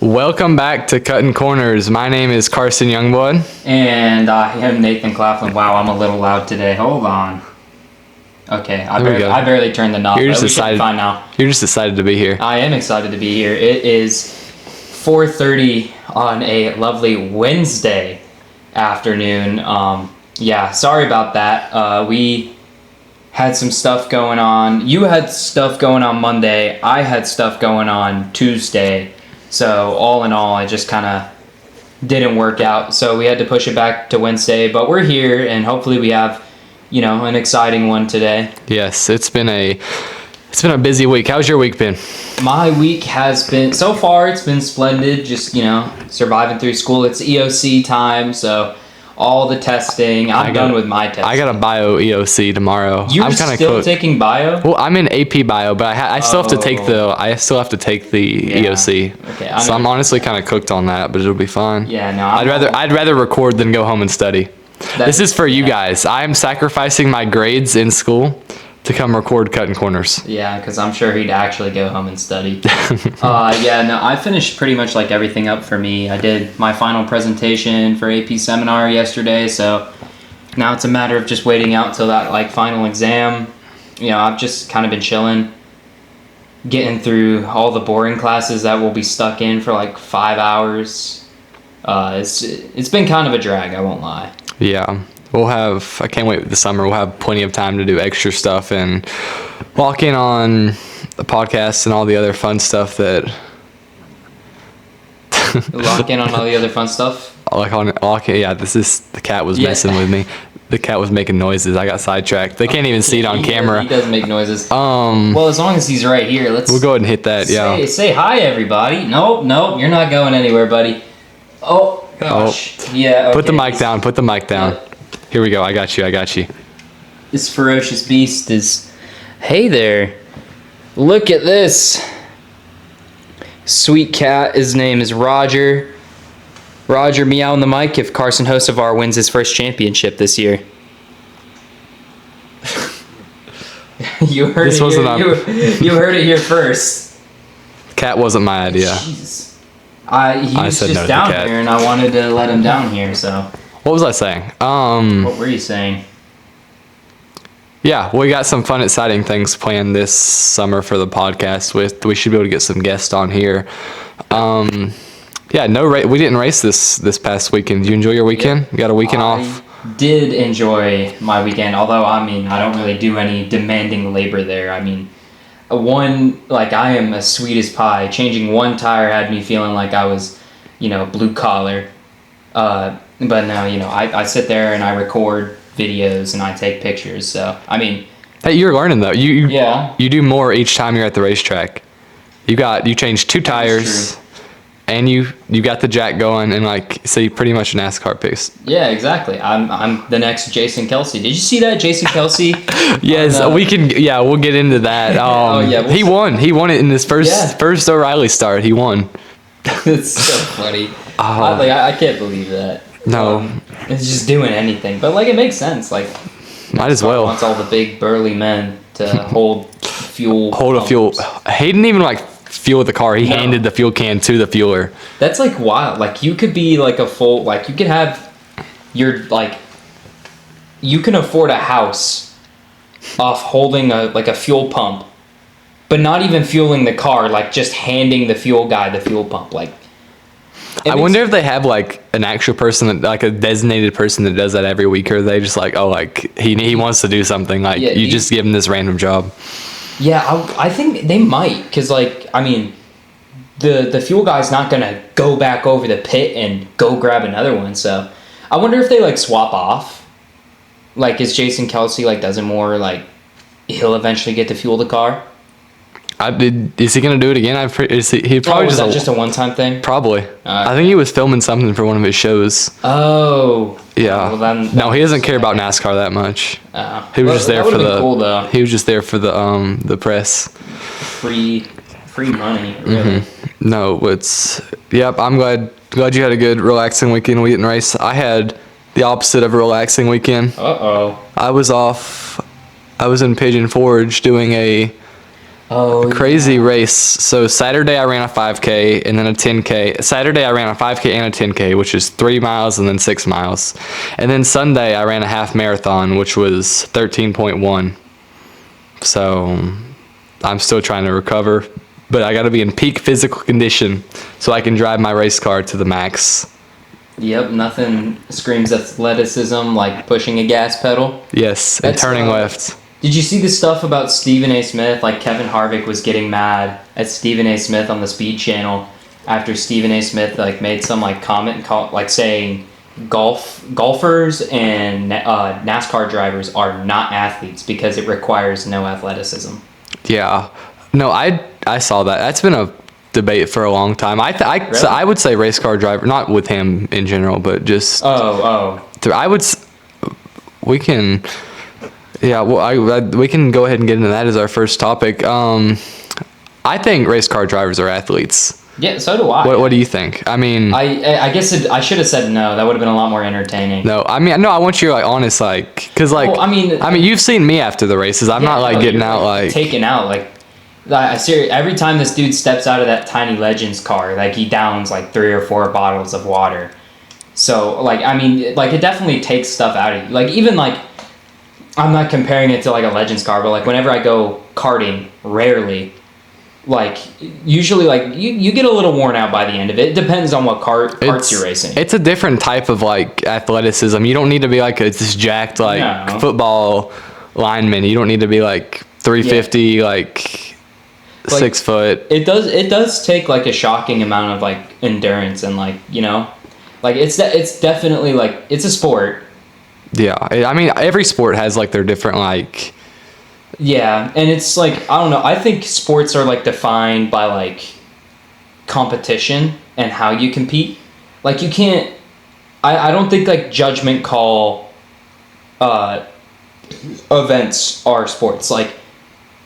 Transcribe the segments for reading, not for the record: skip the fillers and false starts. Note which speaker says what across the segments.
Speaker 1: Welcome back to Cuttin Corners. My name is Carson Youngblood.
Speaker 2: And I am Nathan Claflin. Wow, I'm a little loud today. Hold on. Okay, I barely turned the knob.
Speaker 1: You're just
Speaker 2: we should be fine now.
Speaker 1: You're just excited to be here.
Speaker 2: I am excited to be here. It is 4:30 on a lovely Wednesday afternoon. Sorry about that. We had some stuff going on. You had stuff going on Monday. I had stuff going on Tuesday. So all in all, I just kind of didn't work out. So we had to push it back to Wednesday. But we're here, and hopefully we have, an exciting one today.
Speaker 1: Yes, it's been a busy week. How's your week been?
Speaker 2: My week has been, so far, it's been splendid. Just, surviving through school. It's EOC time, so all the testing. I'm done with my testing.
Speaker 1: I got a bio EOC tomorrow.
Speaker 2: You're still taking bio?
Speaker 1: Well, I'm in AP bio, but I still have to take the EOC.
Speaker 2: Okay.
Speaker 1: So I'm honestly kind of cooked on that, but it'll be fine.
Speaker 2: Yeah, no.
Speaker 1: I'd rather record than go home and study. This is for you guys. I am sacrificing my grades in school to come record Cuttin Corners.
Speaker 2: Yeah, because I'm sure he'd actually go home and study. I finished pretty much like everything up for me. I did my final presentation for AP seminar yesterday, so now it's a matter of just waiting out till that final exam. I've just kind of been chilling, getting through all the boring classes that we'll be stuck in for 5 hours. It's been kind of a drag, I won't lie.
Speaker 1: Yeah. I can't wait the summer. We'll have plenty of time to do extra stuff and walk in on the podcast and all the other fun stuff that...
Speaker 2: Lock in on all the other fun stuff?
Speaker 1: The cat was messing with me. The cat was making noises. I got sidetracked. They can't even see it on camera.
Speaker 2: He does make noises. Well, as long as he's right here,
Speaker 1: we'll go ahead and hit that,
Speaker 2: Say hi, everybody. Nope, you're not going anywhere, buddy. Oh, gosh.
Speaker 1: Oh.
Speaker 2: Yeah, okay.
Speaker 1: Put the mic down. Here we go. I got you.
Speaker 2: This ferocious beast is... Hey there. Look at this. Sweet cat. His name is Roger. Roger, meow on the mic if Carson Hocevar wins his first championship this year. You heard it here first.
Speaker 1: Cat wasn't my idea.
Speaker 2: Jesus. He was just down here, and I wanted to let him down here, so...
Speaker 1: What was I saying?
Speaker 2: What were you saying?
Speaker 1: Yeah, we got some fun, exciting things planned this summer for the podcast. We should be able to get some guests on here. We didn't race this past weekend. Did you enjoy your weekend? You got a weekend off?
Speaker 2: I did enjoy my weekend, although, I don't really do any demanding labor there. I am as sweet as pie. Changing one tire had me feeling like I was, blue collar. But no, I sit there and I record videos and I take pictures. So,
Speaker 1: Hey, you're learning though. You do more each time you're at the racetrack. You changed 2 tires, and you got the jack going, and so you pretty much a NASCAR pace.
Speaker 2: Yeah, exactly. I'm the next Jason Kelsey. Did you see that Jason Kelsey?
Speaker 1: Yes, we'll get into that. He won. He won it in his first O'Reilly start. He won.
Speaker 2: It's so funny. I can't believe that.
Speaker 1: No.
Speaker 2: It's just doing anything. But, it makes sense.
Speaker 1: Might as well.
Speaker 2: Wants all the big, burly men to hold fuel.
Speaker 1: He didn't even, fuel the car. He handed the fuel can to the fueler.
Speaker 2: That's, wild. You could be, a full... you could have your, you can afford a house off holding, a fuel pump, but not even fueling the car. Just handing the fuel guy the fuel pump.
Speaker 1: I wonder if they have an actual person that a designated person that does that every week, or they just he wants to do something just give him this random job.
Speaker 2: Yeah, I think they might, because the fuel guy's not gonna go back over the pit and go grab another one. So I wonder if they swap off. Is Jason Kelsey does it more he'll eventually get to fuel the car.
Speaker 1: Is he gonna do it again? He probably
Speaker 2: just a one-time thing?
Speaker 1: Probably. I think he was filming something for one of his shows.
Speaker 2: Oh.
Speaker 1: Yeah.
Speaker 2: Well, then
Speaker 1: he doesn't care about NASCAR that much. He was just there for the.
Speaker 2: Cool, though.
Speaker 1: He was just there for the press.
Speaker 2: Free money, really.
Speaker 1: Mm-hmm. No, I'm glad you had a good, relaxing weekend. We didn't race. I had the opposite of a relaxing weekend.
Speaker 2: Uh-oh.
Speaker 1: I was off. I was in Pigeon Forge doing a
Speaker 2: Oh,
Speaker 1: Crazy race. So Saturday I ran a 5K and then a 10K. Saturday I ran a 5K and a 10K, which is 3 miles and then 6 miles. And then Sunday I ran a half marathon, which was 13.1. So I'm still trying to recover, but I got to be in peak physical condition so I can drive my race car to the max.
Speaker 2: Yep, nothing screams athleticism like pushing a gas pedal.
Speaker 1: Yes, and turning left.
Speaker 2: Did you see the stuff about Stephen A. Smith? Like Kevin Harvick was getting mad at Stephen A. Smith on the Speed Channel after Stephen A. Smith like made some like comment like saying golfers and NASCAR drivers are not athletes because it requires no athleticism.
Speaker 1: Yeah, no, I saw that. That's been a debate for a long time.
Speaker 2: Really?
Speaker 1: So I would say race car driver, not with him in general, but just we can. Yeah, well, we can go ahead and get into that as our first topic. I think race car drivers are athletes.
Speaker 2: Yeah, so do I.
Speaker 1: What do you think? I mean,
Speaker 2: I guess I should have said no. That would have been a lot more entertaining.
Speaker 1: No, I mean, no. I want your like honest because
Speaker 2: Well, I mean,
Speaker 1: you've seen me after the races. I'm not like getting out like
Speaker 2: taken out like. Every time this dude steps out of that tiny Legends car, like he downs like 3 or 4 bottles of water. So like I mean, like it definitely takes stuff out of you. Like even like. I'm not comparing it to like a Legends car, but like whenever I go karting, rarely, like usually like you get a little worn out by the end of it. It depends on what carts you're racing.
Speaker 1: It's a different type of like athleticism. You don't need to be like this jacked like football lineman. You don't need to be like 350 like 6 foot.
Speaker 2: It does take like a shocking amount of like endurance and like like it's definitely like it's a sport.
Speaker 1: Yeah, I mean, every sport has like their different like.
Speaker 2: Yeah, and it's like I don't know. I think sports are like defined by like competition and how you compete. Like you can't. I don't think like judgment call events are sports. Like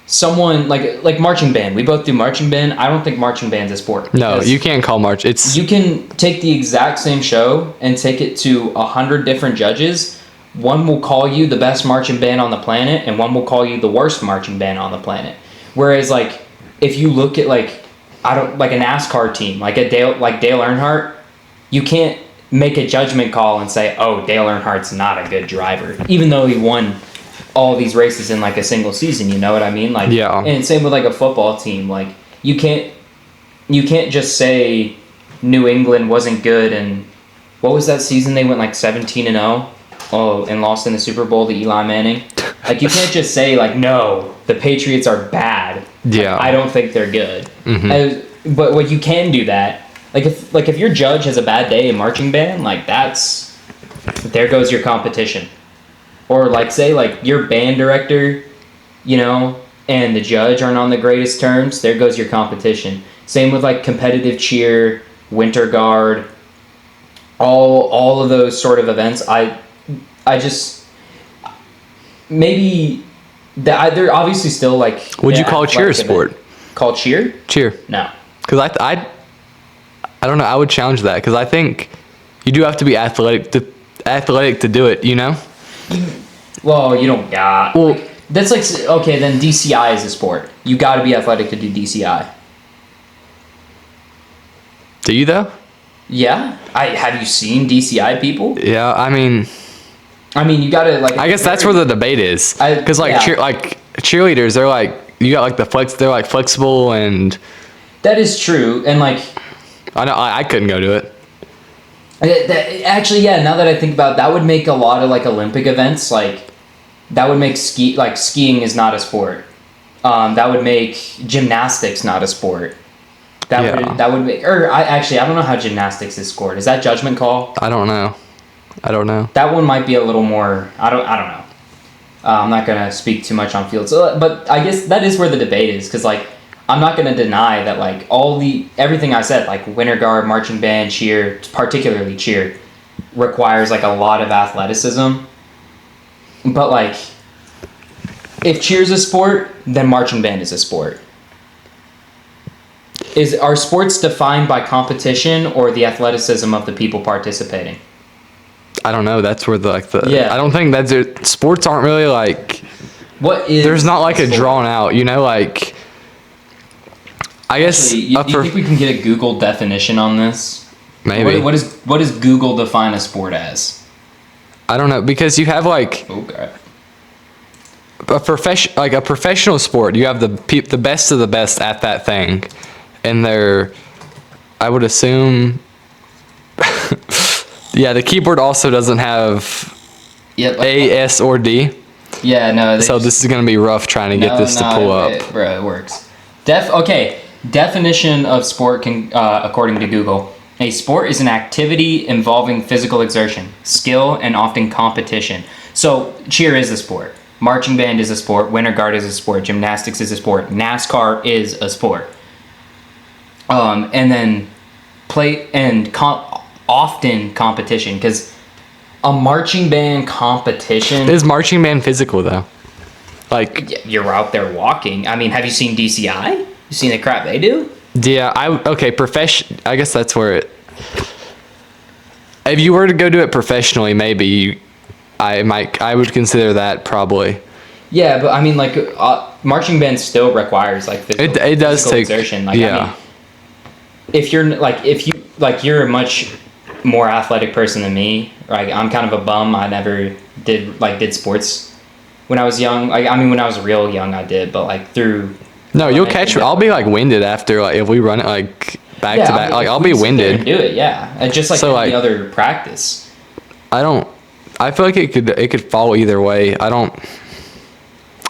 Speaker 2: someone like marching band. We both do marching band. I don't think marching band's a sport.
Speaker 1: No, you can't call march.
Speaker 2: You can take the exact same show and take it to 100 different judges. One will call you the best marching band on the planet, and one will call you the worst marching band on the planet. Whereas, like, if you look at like a NASCAR team, like Dale Earnhardt, you can't make a judgment call and say, "Oh, Dale Earnhardt's not a good driver," even though he won all these races in like a single season. You know what I mean? Like,
Speaker 1: yeah.
Speaker 2: And same with like a football team. Like, you can't just say New England wasn't good and what was that season they went like 17-0. Oh, and lost in the Super Bowl to Eli Manning. Like you can't just say like, no, the Patriots are bad.
Speaker 1: Yeah,
Speaker 2: like, I don't think they're good.
Speaker 1: Mm-hmm.
Speaker 2: But what you can do that. If your judge has a bad day in marching band, like there goes your competition. Or like say like your band director, and the judge aren't on the greatest terms. There goes your competition. Same with like competitive cheer, winter guard, all of those sort of events. I just maybe they're obviously still like.
Speaker 1: Would you call cheer a sport?
Speaker 2: Call cheer?
Speaker 1: Cheer.
Speaker 2: No.
Speaker 1: Because I don't know. I would challenge that because I think you do have to be athletic to do it.
Speaker 2: Well, you don't got. Well, that's like okay. Then DCI is a sport. You got to be athletic to do DCI.
Speaker 1: Do you though?
Speaker 2: Yeah. Have you seen DCI people?
Speaker 1: Yeah. I mean,
Speaker 2: you gotta like.
Speaker 1: I guess that's where the debate is. Because cheerleaders, they're like you got like the flex. They're like flexible and.
Speaker 2: That is true, and like.
Speaker 1: I know I couldn't go do it.
Speaker 2: Actually, yeah. Now that I think about it, that would make a lot of like Olympic events like. That would make skiing is not a sport. That would make gymnastics not a sport. That would make I don't know how gymnastics is scored. Is that judgment call?
Speaker 1: I don't know.
Speaker 2: That one might be a little more. I don't know. I'm not gonna speak too much on fields, but I guess that is where the debate is because like I'm not gonna deny that like everything I said like winter guard, marching band, cheer, particularly cheer, requires like a lot of athleticism. But like, if cheer's a sport, then marching band is a sport. Are sports defined by competition or the athleticism of the people participating?
Speaker 1: I don't know. That's where
Speaker 2: yeah.
Speaker 1: I don't think that's it. Sports aren't really like.
Speaker 2: What is?
Speaker 1: There's not like a drawn out. I guess
Speaker 2: Actually, you think we can get a Google definition on this?
Speaker 1: maybe.
Speaker 2: What does Google define a sport as?
Speaker 1: I don't know, because you have like
Speaker 2: Okay.
Speaker 1: a professional sport. You have the best of the best at that thing, and they're, I would assume. Yeah, the keyboard also doesn't have
Speaker 2: Yep.
Speaker 1: A, S, or D.
Speaker 2: Yeah, no.
Speaker 1: So this is gonna be rough trying to get this to pull up.
Speaker 2: It works. Okay. Definition of sport can, according to Google, a sport is an activity involving physical exertion, skill, and often competition. So cheer is a sport. Marching band is a sport. Winter guard is a sport. Gymnastics is a sport. NASCAR is a sport. And then often competition, because a marching band competition.
Speaker 1: Is marching band physical though? Like,
Speaker 2: You're out there walking. I mean, have you seen DCI? You seen the crap they do?
Speaker 1: yeah, I guess that's where it. If you were to go do it professionally, maybe I would consider that probably.
Speaker 2: Yeah, but I mean, like, marching band still requires like physical,
Speaker 1: It does
Speaker 2: physical
Speaker 1: take
Speaker 2: exertion. Like,
Speaker 1: yeah.
Speaker 2: I mean, you're a much more athletic person than me. Like, I'm kind of a bum. I never did sports when I was young. Like, I mean, when I was real young, I did, but like through.
Speaker 1: No, you'll catch. I'll be like winded after, like, if we run it like back to back.
Speaker 2: I mean,
Speaker 1: Like,
Speaker 2: if
Speaker 1: I'll
Speaker 2: we
Speaker 1: be
Speaker 2: sit there
Speaker 1: winded.
Speaker 2: and do it, yeah, and just like
Speaker 1: So,
Speaker 2: any
Speaker 1: like,
Speaker 2: other practice.
Speaker 1: I feel like it could fall either way.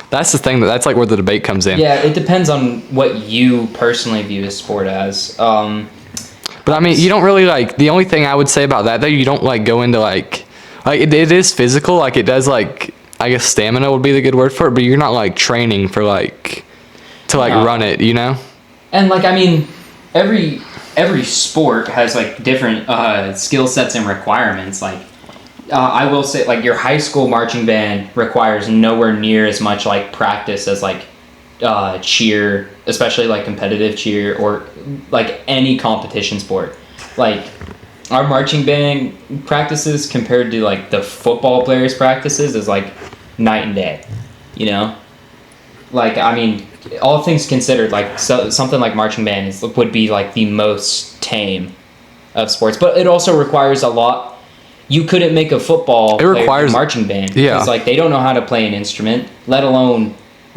Speaker 1: That's the thing, that's like where the debate comes in.
Speaker 2: Yeah, it depends on what you personally view a sport as.
Speaker 1: But I mean, you don't really like, the only thing I would say about that though, you don't like go into like it is physical, like it does, like, I guess stamina would be the good word for it, but you're not like training for like to like
Speaker 2: No.
Speaker 1: run it, you know?
Speaker 2: And like, I mean, every sport has like different skill sets and requirements. Like, I will say, like, your high school marching band requires nowhere near as much like practice as like cheer, especially like competitive cheer or like any competition sport. Like, our marching band practices compared to like the football players' practices is like night and day, you know? Like, I mean, all things considered, like, something like marching band would be like the most tame of sports, but it also requires a lot. You couldn't make a football player
Speaker 1: requires
Speaker 2: marching band
Speaker 1: yeah.
Speaker 2: because like they don't know how to play an instrument, let alone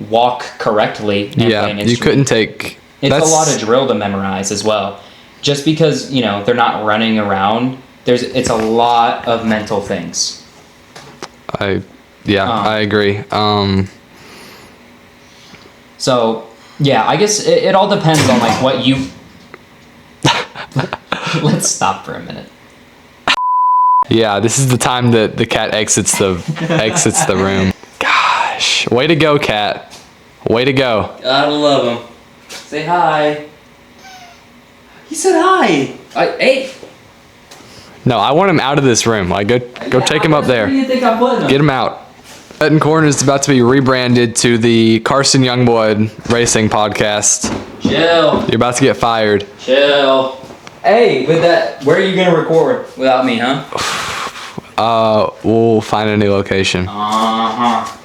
Speaker 2: walk correctly and play an instrument.
Speaker 1: You couldn't take.
Speaker 2: It's a lot of drill to memorize as well. Just because, you know, they're not running around, it's a lot of mental things.
Speaker 1: I agree.
Speaker 2: So, yeah, I guess it all depends on like what you. Let's stop for a minute.
Speaker 1: Yeah, this is the time that the cat exits the room. Gosh, way to go, cat. Way to go.
Speaker 2: Gotta love him. Say hi. He said hi. Hey.
Speaker 1: No, I want him out of this room. Like, go take him up there.
Speaker 2: Where do you think I'm putting him?
Speaker 1: Get him out. Cuttin Corners is about to be rebranded to the Carson Youngblood Racing Podcast.
Speaker 2: Chill.
Speaker 1: You're about to get fired.
Speaker 2: Chill. Hey, with that, where are you gonna record without me, huh?
Speaker 1: We'll find a new location.
Speaker 2: Uh-huh.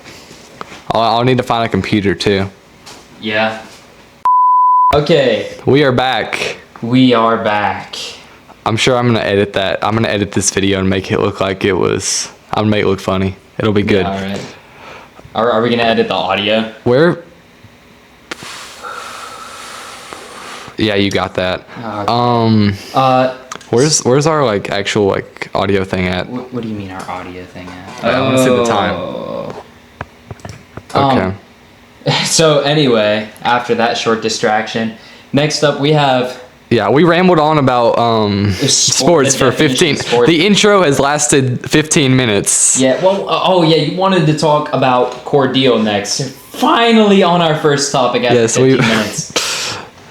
Speaker 1: I'll need to find a computer too.
Speaker 2: Yeah. Okay,
Speaker 1: We are back.
Speaker 2: we are back.
Speaker 1: I'm sure I'm gonna edit that. I'm gonna edit this video and make it look like it was. I'm gonna make it look funny. It'll be good.
Speaker 2: Yeah, all right. Are we gonna edit the audio?
Speaker 1: Where? Yeah, you got that. Where's our like actual like audio thing at?
Speaker 2: What do you mean our audio thing at?
Speaker 1: I want to see the time. Okay.
Speaker 2: So anyway, after that short distraction, next up we have
Speaker 1: Yeah, we rambled on about sports
Speaker 2: the
Speaker 1: for
Speaker 2: definition
Speaker 1: 15.
Speaker 2: of sport.
Speaker 1: The intro has lasted 15 minutes.
Speaker 2: Yeah, well, you wanted to talk about Cordeal next. Finally on our first topic after 15 minutes.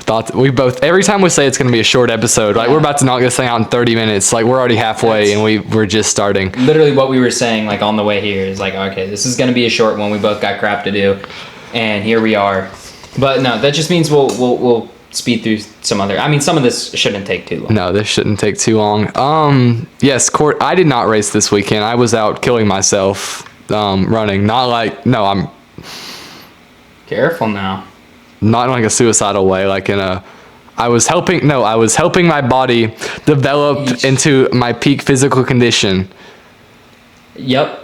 Speaker 1: Thought we both, every time we say it's going to be a short episode, like, we're about to knock this thing out in 30 minutes. Like, we're already halfway and we're just starting.
Speaker 2: Literally what we were saying, like, on the way here is like, okay, this is going to be a short one. We both got crap to do. And here we are. But no, that just means we'll speed through some other. I mean, some of this shouldn't take too long.
Speaker 1: No, this shouldn't take too long. Yes, I did not race this weekend. I was out killing myself, running.
Speaker 2: Careful now.
Speaker 1: Not in like a suicidal way, like in a I was helping my body develop into my peak physical condition.
Speaker 2: Yep.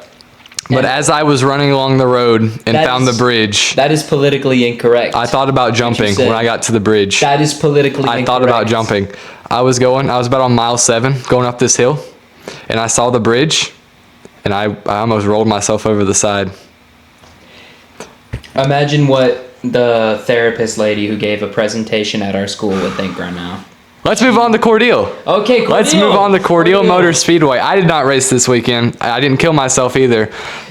Speaker 1: But as I was running along the road and found the bridge,
Speaker 2: that is politically incorrect.
Speaker 1: I thought about jumping when I got to the bridge.
Speaker 2: That is politically incorrect.
Speaker 1: I thought about jumping. I was about on mile 7 going up this hill, and I saw the bridge, and I almost rolled myself over the side.
Speaker 2: Imagine what the therapist lady who gave a presentation at our school would think right now.
Speaker 1: Let's move on to Cordele.
Speaker 2: Okay, Cordele.
Speaker 1: Let's move on to Cordele Motor Speedway. I did not race this weekend. I didn't kill myself either.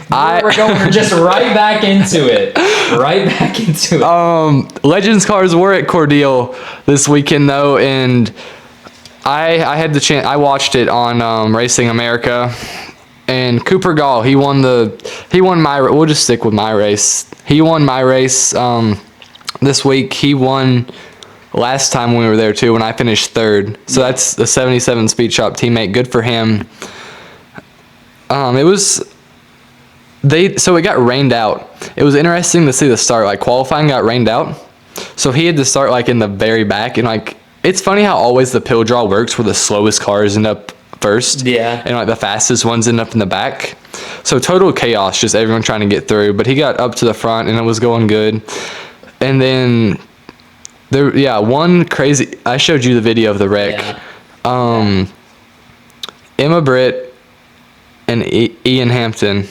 Speaker 2: We're going just right back into it. Right back into it.
Speaker 1: Legends cars were at Cordele this weekend though, and I had the chance. I watched it on Racing America, and Cooper Gall. He won my. We'll just stick with my race. He won my race this week. He won last time we were there too when I finished 3rd. So that's the 77 Speed Shop teammate. Good for him. So it got rained out. It was interesting to see the start. Like qualifying got rained out. So he had to start like in the very back, and like it's funny how always the pill draw works where the slowest cars end up first.
Speaker 2: Yeah.
Speaker 1: And like the fastest ones end up in the back. So total chaos, just everyone trying to get through. But he got up to the front and it was going good. And then one crazy. I showed you the video of the wreck. Yeah. Emma Britt and Ian Hampton.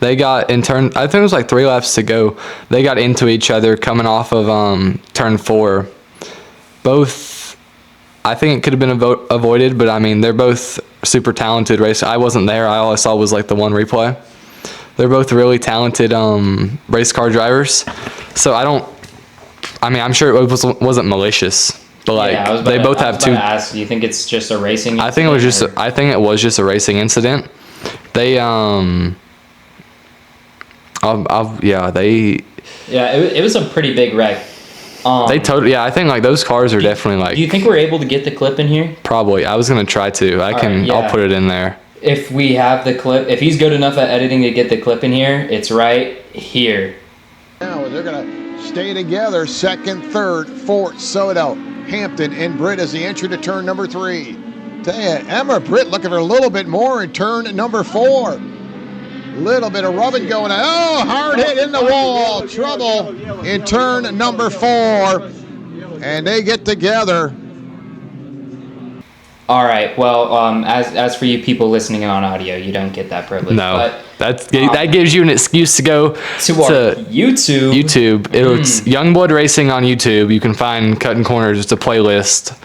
Speaker 1: They got in turn. I think it was like 3 laps to go. They got into each other coming off of turn 4. Both. I think it could have been avoided, but I mean they're both super talented racers. I wasn't there. All I saw was like the one replay. They're both really talented race car drivers. So I'm sure it wasn't malicious, but like they both have two.
Speaker 2: Do you think it's just a racing incident?
Speaker 1: I think it was just a racing incident. They
Speaker 2: it was a pretty big wreck.
Speaker 1: I think like those cars are definitely like.
Speaker 2: Do you think we're able to get the clip in here?
Speaker 1: Probably. I was gonna try to. I'll put it in there.
Speaker 2: If we have the clip, if he's good enough at editing to get the clip in here, it's right here.
Speaker 3: Now they're gonna stay together. 2nd, 3rd, 4th, Soto, Hampton, and Britt as they enter to turn number 3. Emma Britt looking for a little bit more in turn number 4. Little bit of rubbing going on. Oh, hard hit in the wall. Trouble in turn number 4. And they get together.
Speaker 2: All right. Well, as for you people listening on audio, you don't get that privilege.
Speaker 1: No, but that gives you an excuse to go to
Speaker 2: our YouTube.
Speaker 1: It's Youngblood Racing on YouTube. You can find Cuttin Corners. It's a playlist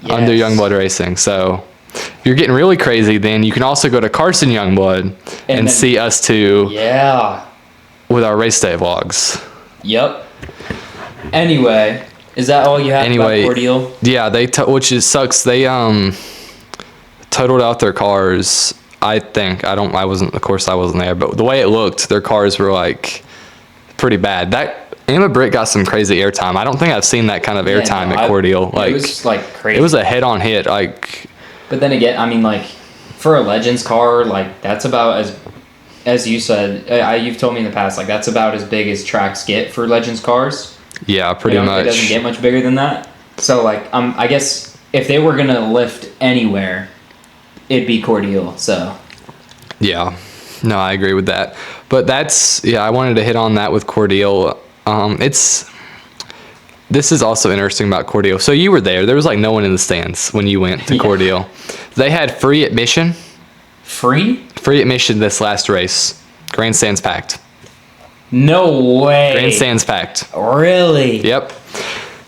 Speaker 1: under Youngblood Racing. So if you're getting really crazy, then you can also go to Carson Youngblood and see us too.
Speaker 2: Yeah.
Speaker 1: With our race day vlogs.
Speaker 2: Yep. Anyway, is that all you have about Cordele?
Speaker 1: Yeah, which sucks. They totaled out their cars. I think I wasn't there, but the way it looked, their cars were like pretty bad. That Emma Britt got some crazy airtime. I don't think I've seen that kind of airtime at Cordele. Like
Speaker 2: it was like crazy.
Speaker 1: It was a head-on hit. Like,
Speaker 2: but then again, I mean, like for a Legends car, like that's about as you said. You've told me in the past, like that's about as big as tracks get for Legends cars.
Speaker 1: Yeah, pretty much.
Speaker 2: It doesn't get much bigger than that. So like, I guess if they were gonna lift anywhere, it'd be Cordele. So.
Speaker 1: Yeah, no, I agree with that. But I wanted to hit on that with Cordele. This is also interesting about Cordele. So you were there. There was like no one in the stands when you went to Cordele. They had free admission.
Speaker 2: Free?
Speaker 1: Free admission this last race. Grandstands packed.
Speaker 2: No way.
Speaker 1: Grandstands packed.
Speaker 2: Really?
Speaker 1: Yep.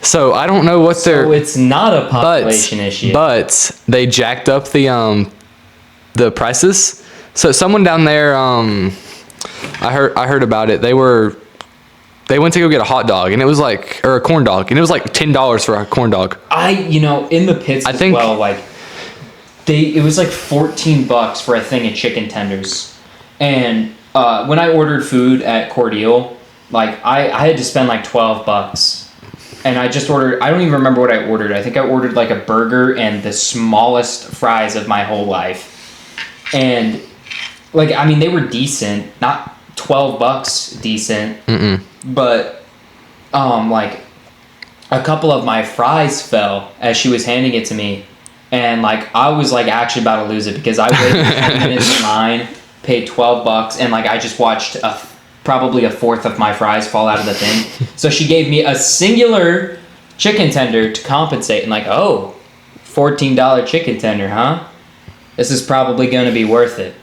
Speaker 1: So I don't know what they're.
Speaker 2: So it's not a population issue.
Speaker 1: But they jacked up the prices. So someone down there, I heard about it. They went to go get a hot dog, and it was like, or a corn dog, and it was like $10 for a corn dog.
Speaker 2: In the pits as well, like it was like $14 for a thing of chicken tenders, and when I ordered food at Cordele, like I had to spend like $12, and I just ordered. I don't even remember what I ordered. I think I ordered like a burger and the smallest fries of my whole life, and like they were decent, not $12 decent, but like a couple of my fries fell as she was handing it to me, and like I was like actually about to lose it because I waited 10 minutes in line, paid $12, and like I just watched probably a fourth of my fries fall out of the thing. So she gave me a singular chicken tender to compensate, and like, oh, $14 chicken tender, huh? This is probably going to be worth it.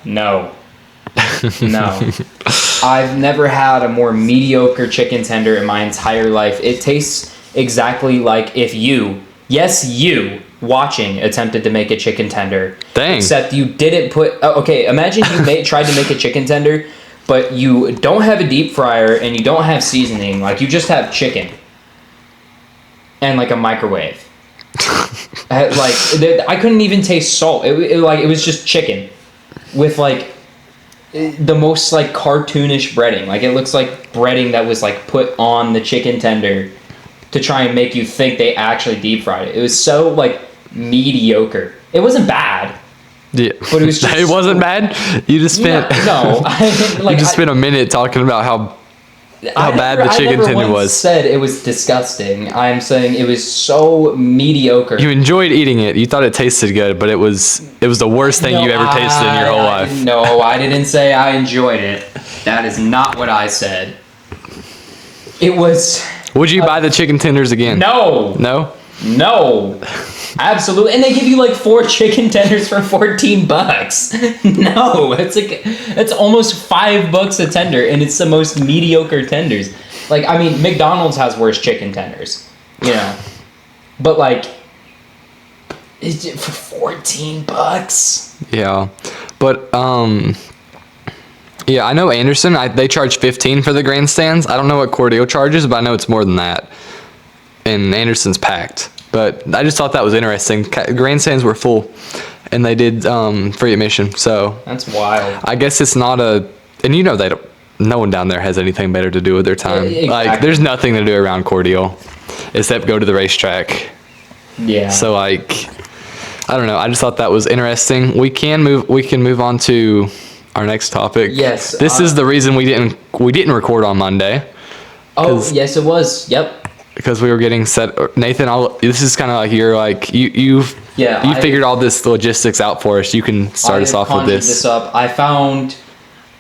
Speaker 2: No. No. I've never had a more mediocre chicken tender in my entire life. It tastes exactly like if you, yes, you, watching, attempted to make a chicken tender.
Speaker 1: Dang.
Speaker 2: Except you didn't put... okay, imagine you tried to make a chicken tender, but you don't have a deep fryer and you don't have seasoning. Like, you just have chicken. And, like, a microwave. I couldn't even taste salt. It was just chicken with like the most like cartoonish breading. Like it looks like breading that was like put on the chicken tender to try and make you think they actually deep fried it. It was so like mediocre. It wasn't bad.
Speaker 1: Yeah,
Speaker 2: but it was just
Speaker 1: it wasn't bad. You just spent you just spent a minute talking about how bad the chicken tender was.
Speaker 2: Said it was disgusting. I'm saying it was so mediocre.
Speaker 1: You enjoyed eating it. You thought it tasted good, but it was the worst thing you ever tasted in your whole life.
Speaker 2: No, I didn't say I enjoyed it. That is not what I said. It was...
Speaker 1: Would you buy the chicken tenders again?
Speaker 2: No.
Speaker 1: No?
Speaker 2: No. Absolutely. And they give you like 4 chicken tenders for $14. No, it's almost $5 a tender, and it's the most mediocre tenders. Like, I mean, McDonald's has worse chicken tenders, you know. But like, for $14.
Speaker 1: Yeah. But yeah, I know Anderson, they charge $15 for the grandstands. I don't know what Cordele charges, but I know it's more than that. And Anderson's packed. But I just thought that was interesting. Grandstands were full, and they did free admission. So
Speaker 2: that's wild.
Speaker 1: I guess it's not and you know no one down there has anything better to do with their time.
Speaker 2: Exactly.
Speaker 1: Like there's nothing to do around Cordele except go to the racetrack.
Speaker 2: Yeah.
Speaker 1: So like, I don't know. I just thought that was interesting. We can move on to our next topic.
Speaker 2: Yes.
Speaker 1: This is the reason we didn't record on Monday.
Speaker 2: Oh yes, it was. Yep.
Speaker 1: Because we were getting set. Nathan, this is kind of like you figured all this logistics out for us. You can start us off with this.
Speaker 2: I found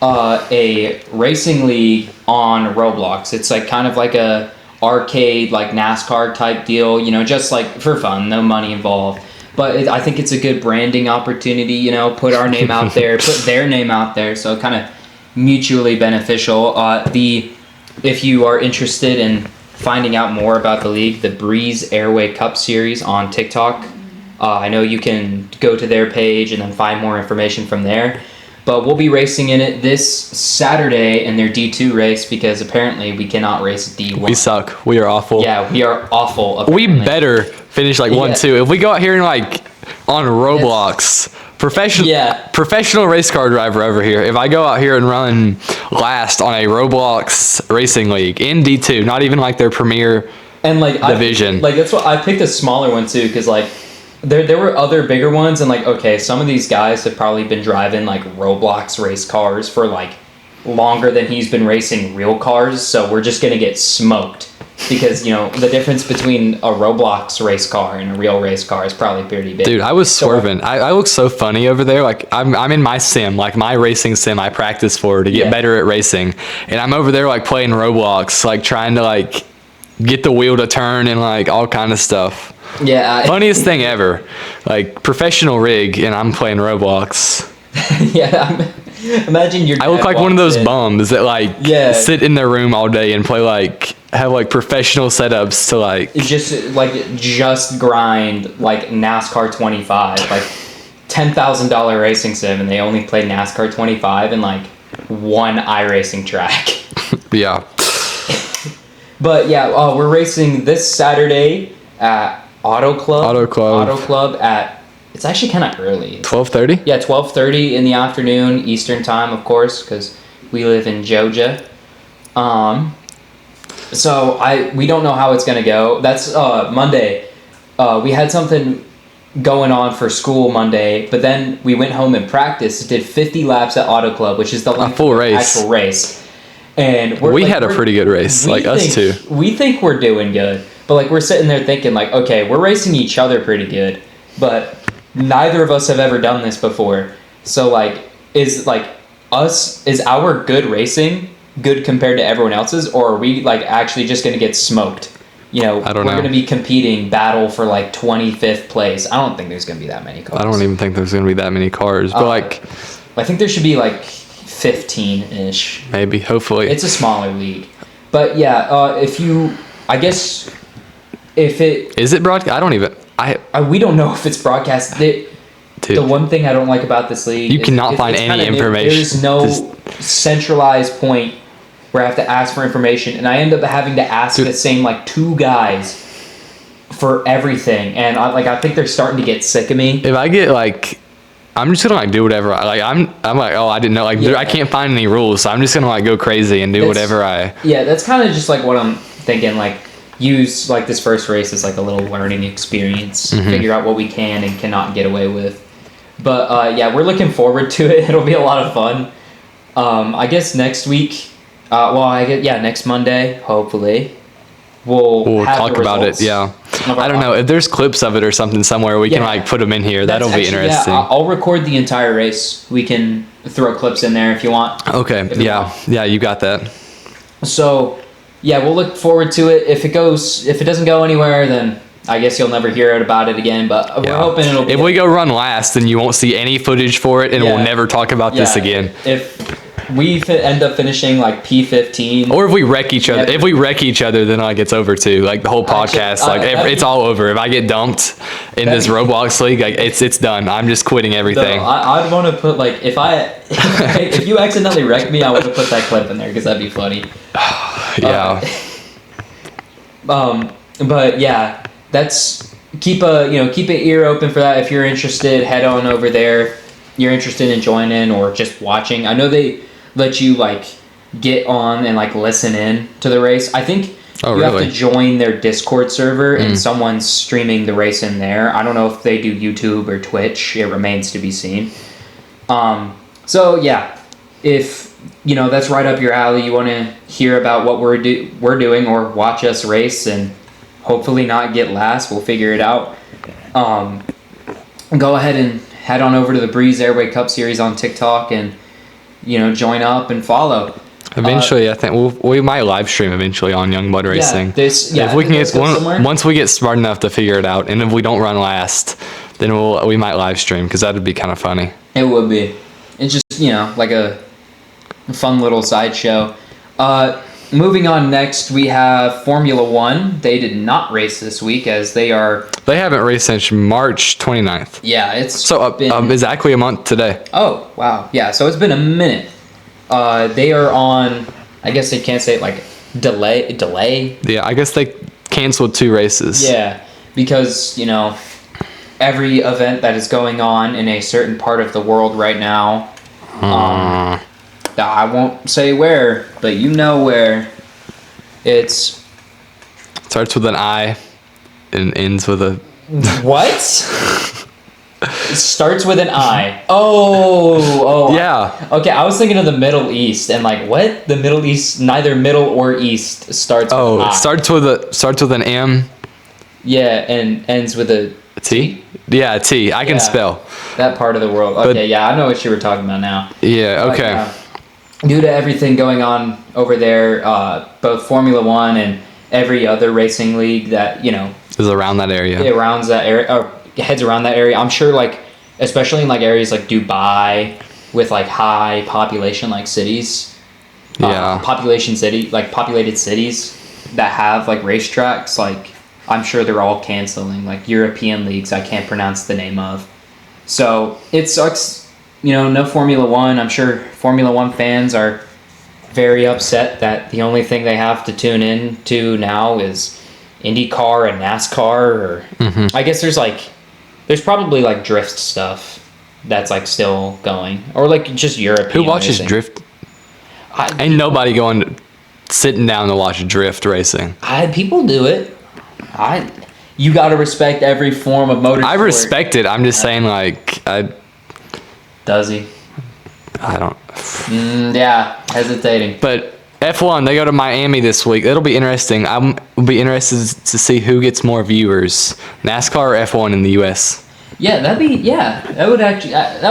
Speaker 2: a racing league on Roblox. It's like kind of like a arcade, like NASCAR type deal. You know, just like for fun, no money involved. But I think it's a good branding opportunity. You know, put our name out there, put their name out there, so kind of mutually beneficial. If you are interested in finding out more about the league, the Breeze Airway Cup Series on TikTok. I know you can go to their page and then find more information from there. But we'll be racing in it this Saturday in their D2 race because apparently we cannot race D1.
Speaker 1: We suck. We are awful.
Speaker 2: Yeah, we are awful. Apparently.
Speaker 1: We better finish like 1-2. If we go out here and like on Roblox, professional race car driver over here. If I go out here and run last on a Roblox racing league in D2, not even like their premier division.
Speaker 2: That's what I picked a smaller one too, because like there were other bigger ones, and like okay, some of these guys have probably been driving like Roblox race cars for like longer than he's been racing real cars, so we're just gonna get smoked. Because, you know, the difference between a Roblox race car and a real race car is probably pretty big.
Speaker 1: Dude, I was swerving. I look so funny over there. Like, I'm in my sim, like my racing sim I practice for to get better at racing. And I'm over there, like, playing Roblox, like, trying to, like, get the wheel to turn and, like, all kind of stuff.
Speaker 2: Yeah.
Speaker 1: Funniest thing ever. Like, professional rig, and I'm playing Roblox.
Speaker 2: Yeah, imagine your dad
Speaker 1: I look like one of those bums that, like, sit in their room all day and play, like, have like professional setups to like
Speaker 2: just grind like NASCAR 25, like $10,000 racing sim, and they only play NASCAR 25 in like one iRacing track.
Speaker 1: Yeah.
Speaker 2: But yeah, we're racing this Saturday at Auto Club at, it's actually kind of early.
Speaker 1: 12:30?
Speaker 2: Yeah, 12:30 in the afternoon, Eastern time, of course, because we live in Georgia. So we don't know how it's gonna go. That's Monday. We had something going on for school Monday, but then we went home and practiced. Did 50 laps at Auto Club, which is the
Speaker 1: full race.
Speaker 2: actual race. And
Speaker 1: we had a pretty good race, like us two.
Speaker 2: We think we're doing good, but like we're sitting there thinking like, okay, we're racing each other pretty good, but neither of us have ever done this before. So like, is our good racing good compared to everyone else's, or are we like actually just going to get smoked? You know,
Speaker 1: I don't
Speaker 2: we're
Speaker 1: know.
Speaker 2: going to be competing battle for like 25th place. I don't think there's going to be that many cars.
Speaker 1: I don't even think there's going to be that many cars, but like,
Speaker 2: I think there should be like 15-ish.
Speaker 1: maybe, hopefully.
Speaker 2: It's a smaller league. But yeah, I guess if it...
Speaker 1: Is it broadcast? I don't even...
Speaker 2: we don't know if it's broadcast.
Speaker 1: Dude,
Speaker 2: the one thing I don't like about this league
Speaker 1: you cannot find any information.
Speaker 2: There's no centralized point where I have to ask for information, and I end up having to ask the same like 2 guys for everything, and I think they're starting to get sick of me.
Speaker 1: If I get like... I'm just gonna like do whatever I'm like, oh, I didn't know, like I can't find any rules, so I'm just gonna like go crazy and do whatever
Speaker 2: that's kind of just like what I'm thinking, like use like this first race as like a little learning experience, figure out what we can and cannot get away with. But we're looking forward to it. It'll be a lot of fun. I guess next week, next Monday, hopefully we'll
Speaker 1: talk about it. Yeah, I don't know if there's clips of it or something somewhere we can like put them in here. That'll be interesting.
Speaker 2: Yeah, I'll record the entire race. We can throw clips in there if you want.
Speaker 1: Okay. Yeah, you got that.
Speaker 2: So, yeah, we'll look forward to it. If it doesn't go anywhere, then I guess you'll never hear about it again. But we're hoping it'll be.
Speaker 1: If we go run last, then you won't see any footage for it, and we'll never talk about this again.
Speaker 2: If we end up finishing like P15,
Speaker 1: or if we wreck each other, then like it's over too. Like the whole podcast, it's all over. If I get dumped in this Roblox league, like it's done. I'm just quitting everything.
Speaker 2: I'd want to put like if you accidentally wreck me, I would have put that clip in there because that'd be funny.
Speaker 1: Yeah.
Speaker 2: But yeah, that's keep an ear open for that. If you're interested, head on over there. You're interested in joining or just watching. I know they let you like get on and like listen in to the race. I think have to join their Discord server and someone's streaming the race in there. I don't know if they do YouTube or Twitch. It remains to be seen. So yeah, if that's right up your alley, you want to hear about what we're doing or watch us race and hopefully not get last. We'll figure it out. Go ahead and head on over to the Breeze Airway Cup Series on TikTok and join up and follow.
Speaker 1: Eventually, I think we might live stream eventually on Youngblood Racing.
Speaker 2: If
Speaker 1: we can get once we get smart enough to figure it out, and if we don't run last, then we might live stream because that'd be kind of funny.
Speaker 2: It would be. It's just like a fun little sideshow. Moving on next, we have Formula One. They did not race this week as they haven't
Speaker 1: raced since March 29th.
Speaker 2: Yeah, it's
Speaker 1: so exactly a month today.
Speaker 2: Oh, wow. Yeah, so it's been a minute. They are on, I guess they can't say it like delay.
Speaker 1: Yeah, I guess they canceled 2 races.
Speaker 2: Yeah, because, every event that is going on in a certain part of the world right now, I won't say where, but you know where. It
Speaker 1: starts with an I and ends with a...
Speaker 2: What? It starts with an I. Oh.
Speaker 1: Yeah.
Speaker 2: Okay, I was thinking of the Middle East and like, what? The Middle East, neither middle or east starts with an I.
Speaker 1: It starts with an M.
Speaker 2: Yeah, and ends with a
Speaker 1: T? Yeah, T. I can spell.
Speaker 2: That part of the world. Okay, I know what you were talking about now.
Speaker 1: Yeah, okay.
Speaker 2: Due to everything going on over there, both Formula One and every other racing league that,
Speaker 1: is around that area.
Speaker 2: Heads around that area. I'm sure, like, especially in, like, areas like Dubai with, like, high population, like, cities. Populated cities that have, like, racetracks, like, I'm sure they're all canceling, like, European leagues I can't pronounce the name of. So, it sucks. No Formula One. I'm sure Formula One fans are very upset that the only thing they have to tune in to now is IndyCar and NASCAR. Or I guess there's probably like drift stuff that's like still going, or like just European.
Speaker 1: Who watches
Speaker 2: racing.
Speaker 1: drift? Ain't nobody sitting down to watch drift racing.
Speaker 2: People do it. You got to respect every form of motorsport.
Speaker 1: I respect it. I'm just saying, like,
Speaker 2: Does he?
Speaker 1: I don't.
Speaker 2: Yeah, hesitating.
Speaker 1: But F1, they go to Miami this week. It'll be interesting. I'll be interested to see who gets more viewers, NASCAR or F1 in the U.S.
Speaker 2: Yeah, that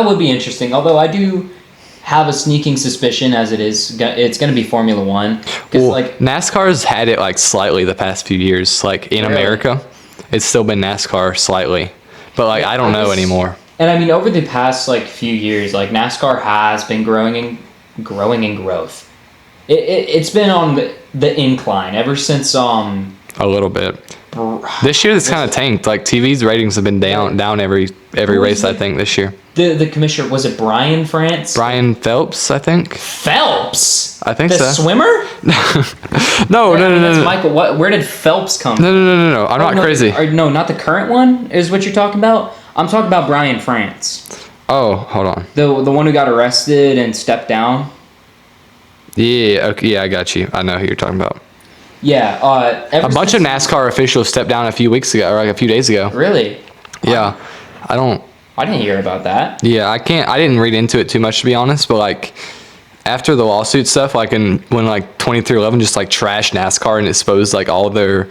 Speaker 2: would be interesting. Although I do have a sneaking suspicion, as it's going to be Formula One.
Speaker 1: Well, NASCAR's had it like slightly the past few years. Like in America, it's still been NASCAR slightly, but like I don't know anymore.
Speaker 2: And I mean, over the past like few years, like NASCAR has been growing in growth. It's been on the incline ever since
Speaker 1: a little bit. This year it's kind of tanked. Like TV's ratings have been down every race. I think this year.
Speaker 2: The commissioner, was it Brian France?
Speaker 1: Brian Phelps, I think.
Speaker 2: Phelps.
Speaker 1: I think
Speaker 2: the
Speaker 1: so.
Speaker 2: The swimmer?
Speaker 1: No.
Speaker 2: That's Michael. Where did Phelps come?
Speaker 1: No. I'm not crazy.
Speaker 2: No, not the current one. Is what you're talking about? I'm talking about Brian France.
Speaker 1: Oh, hold on.
Speaker 2: The one who got arrested and stepped down.
Speaker 1: Yeah, okay, yeah, I got you. I know who you're talking about.
Speaker 2: Yeah,
Speaker 1: a bunch of NASCAR officials stepped down a few weeks ago, or like a few days ago.
Speaker 2: Really?
Speaker 1: Yeah, I
Speaker 2: didn't hear about that.
Speaker 1: Yeah, I didn't read into it too much, to be honest, but like after the lawsuit stuff, like when like 2311 just like trashed NASCAR and exposed like all their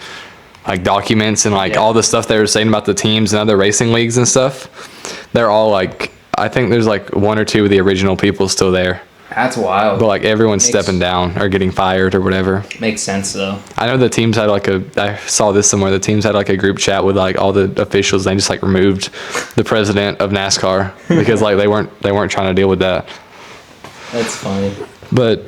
Speaker 1: like documents and like all the stuff they were saying about the teams and other racing leagues and stuff, they're all like, I think there's like one or two of the original people still there.
Speaker 2: That's wild.
Speaker 1: But like everyone's stepping down or getting fired or whatever.
Speaker 2: Makes sense though.
Speaker 1: I know the teams had I saw this somewhere, the teams had like a group chat with like all the officials. They just like removed the president of NASCAR because like they weren't trying to deal with that.
Speaker 2: That's funny.
Speaker 1: But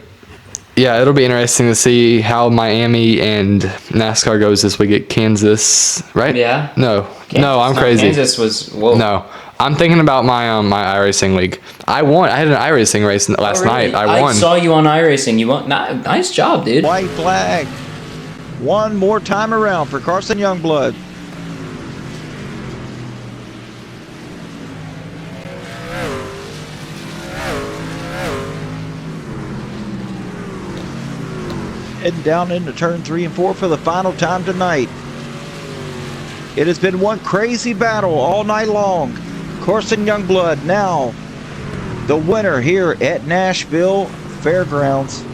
Speaker 1: yeah, it'll be interesting to see how Miami and NASCAR goes this week at Kansas, right?
Speaker 2: Yeah.
Speaker 1: No, I'm crazy.
Speaker 2: Kansas was, whoa.
Speaker 1: No. I'm thinking about my my iRacing league. I had an iRacing race last night. I won.
Speaker 2: I saw you on iRacing. You won. Nice job, dude.
Speaker 4: White flag. One more time around for Carson Youngblood. Heading down into turn 3 and 4 for the final time tonight. It has been one crazy battle all night long. Carson Youngblood now the winner here at Nashville Fairgrounds.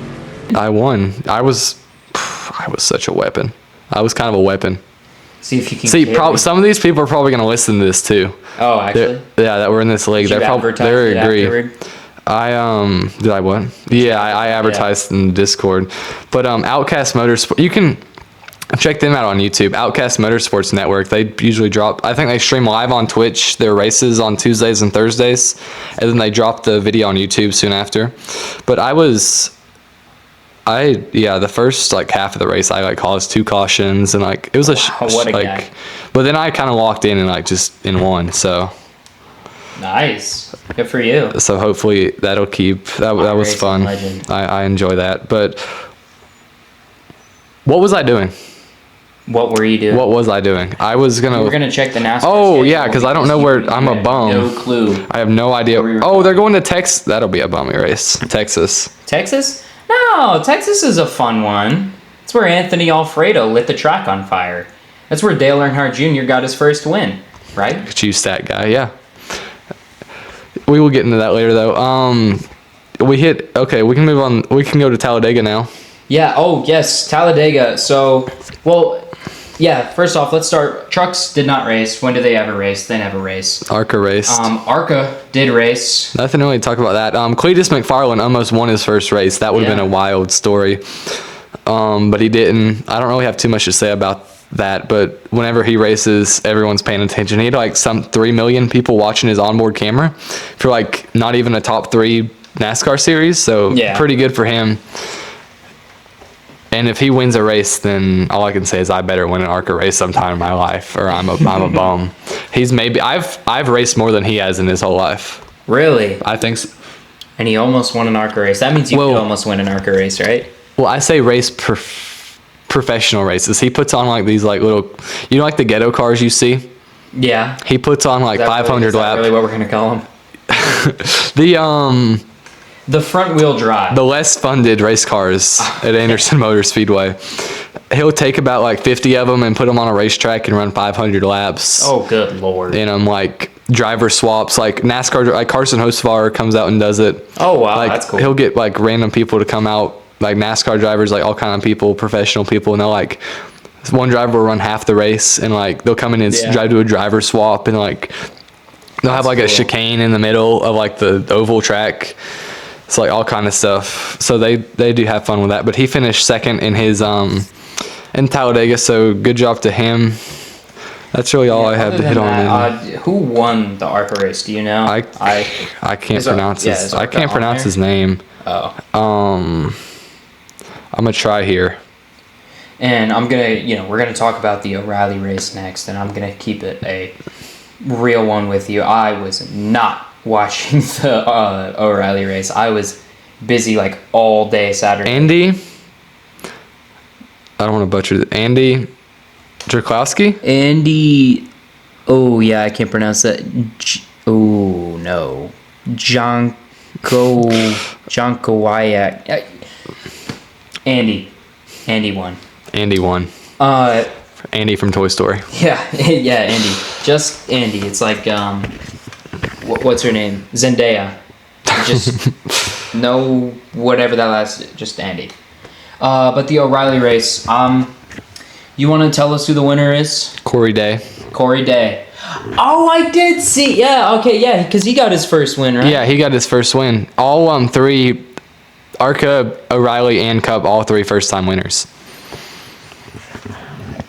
Speaker 1: I won. I was such a weapon. I was kind of a weapon.
Speaker 2: See if you can.
Speaker 1: Some of these people are probably going to listen to this too.
Speaker 2: Oh, actually.
Speaker 1: That were in this league. They're agree.
Speaker 2: Afterward?
Speaker 1: Did I what? Yeah, I advertised in Discord. But Outcast Motorsport, you can check them out on YouTube. Outcast Motorsports Network. They usually drop, I think they stream live on Twitch their races on Tuesdays and Thursdays, and then they drop the video on YouTube soon after. But the first like half of the race I like caused 2 cautions and like it was
Speaker 2: what a guy.
Speaker 1: But then I kind of locked in and like just in one. So
Speaker 2: nice, good for you.
Speaker 1: So hopefully that'll keep. That was fun.
Speaker 2: Legend.
Speaker 1: I enjoy that. But what was I doing?
Speaker 2: What were you doing?
Speaker 1: What was I doing? I was gonna.
Speaker 2: We were gonna check the NASCAR.
Speaker 1: Oh yeah, because I don't know where. I'm a bum.
Speaker 2: No clue.
Speaker 1: I have no idea. Oh, they're going to Texas. That'll be a bummy race. Texas.
Speaker 2: Texas? No, Texas is a fun one. It's where Anthony Alfredo lit the track on fire. That's where Dale Earnhardt Jr. got his first win, right?
Speaker 1: Chief stat guy, yeah. We will get into that later though. Okay, we can move on. We can go to Talladega now.
Speaker 2: Yeah. Oh yes, Talladega. So, yeah, first off, let's start. Trucks did not race. When do they ever race? They never race.
Speaker 1: ARCA raced.
Speaker 2: ARCA did race.
Speaker 1: Nothing really to talk about that. Cletus McFarland almost won his first race. That would have been a wild story. But he didn't. I don't really have too much to say about that, but whenever he races, everyone's paying attention. He had like some 3 million people watching his onboard camera for like not even a top 3 NASCAR series. So pretty good for him. And if he wins a race, then all I can say is I better win an ARCA race sometime in my life, or I'm a bum. He's I've raced more than he has in his whole life.
Speaker 2: Really?
Speaker 1: I think so.
Speaker 2: And he almost won an ARCA race. That means you could almost win an ARCA race, right?
Speaker 1: Well, I say race professional races. He puts on like these like little, like the ghetto cars you see.
Speaker 2: Yeah.
Speaker 1: He puts on like 500 lap.
Speaker 2: Really, what we're gonna call them?
Speaker 1: The
Speaker 2: front wheel drive.
Speaker 1: The less funded race cars at Anderson Motor Speedway. He'll take about like 50 of them and put them on a racetrack and run 500 laps.
Speaker 2: Oh, good Lord.
Speaker 1: And like driver swaps, like NASCAR, like Carson Hocevar comes out and does it.
Speaker 2: Oh, wow,
Speaker 1: like,
Speaker 2: that's cool.
Speaker 1: He'll get like random people to come out like NASCAR drivers, like all kind of people, professional people, and they'll like one driver will run half the race, and like they'll come in and drive to a driver swap, and like they'll have like a chicane in the middle of like the oval track. It's like all kind of stuff. So they do have fun with that. But he finished second in his in Talladega, so good job to him. That's really all I have to hit on.
Speaker 2: Who won the ARCA race? Do you know?
Speaker 1: I can't pronounce his. I can't pronounce his name.
Speaker 2: Oh.
Speaker 1: I'm gonna try here.
Speaker 2: And I'm gonna, we're gonna talk about the O'Reilly race next, and I'm gonna keep it a real one with you. I was not watching the O'Reilly race. I was busy like all day Saturday.
Speaker 1: Andy. I don't want to butcher it. Andy Drklowski?
Speaker 2: Andy. Oh yeah, I can't pronounce that. Oh no, Jankowiak. Andy won.
Speaker 1: Andy won. Andy from Toy Story.
Speaker 2: Yeah, Andy. Just Andy. It's like what's her name? Zendaya. Just no whatever that last. Just Andy. But the O'Reilly race. You want to tell us who the winner is?
Speaker 1: Corey Day.
Speaker 2: Oh, I did see. Yeah. Okay. Yeah, because he got his first win, right?
Speaker 1: Yeah, he got his first win. All three, ARCA, O'Reilly, and Cup, all three first-time winners.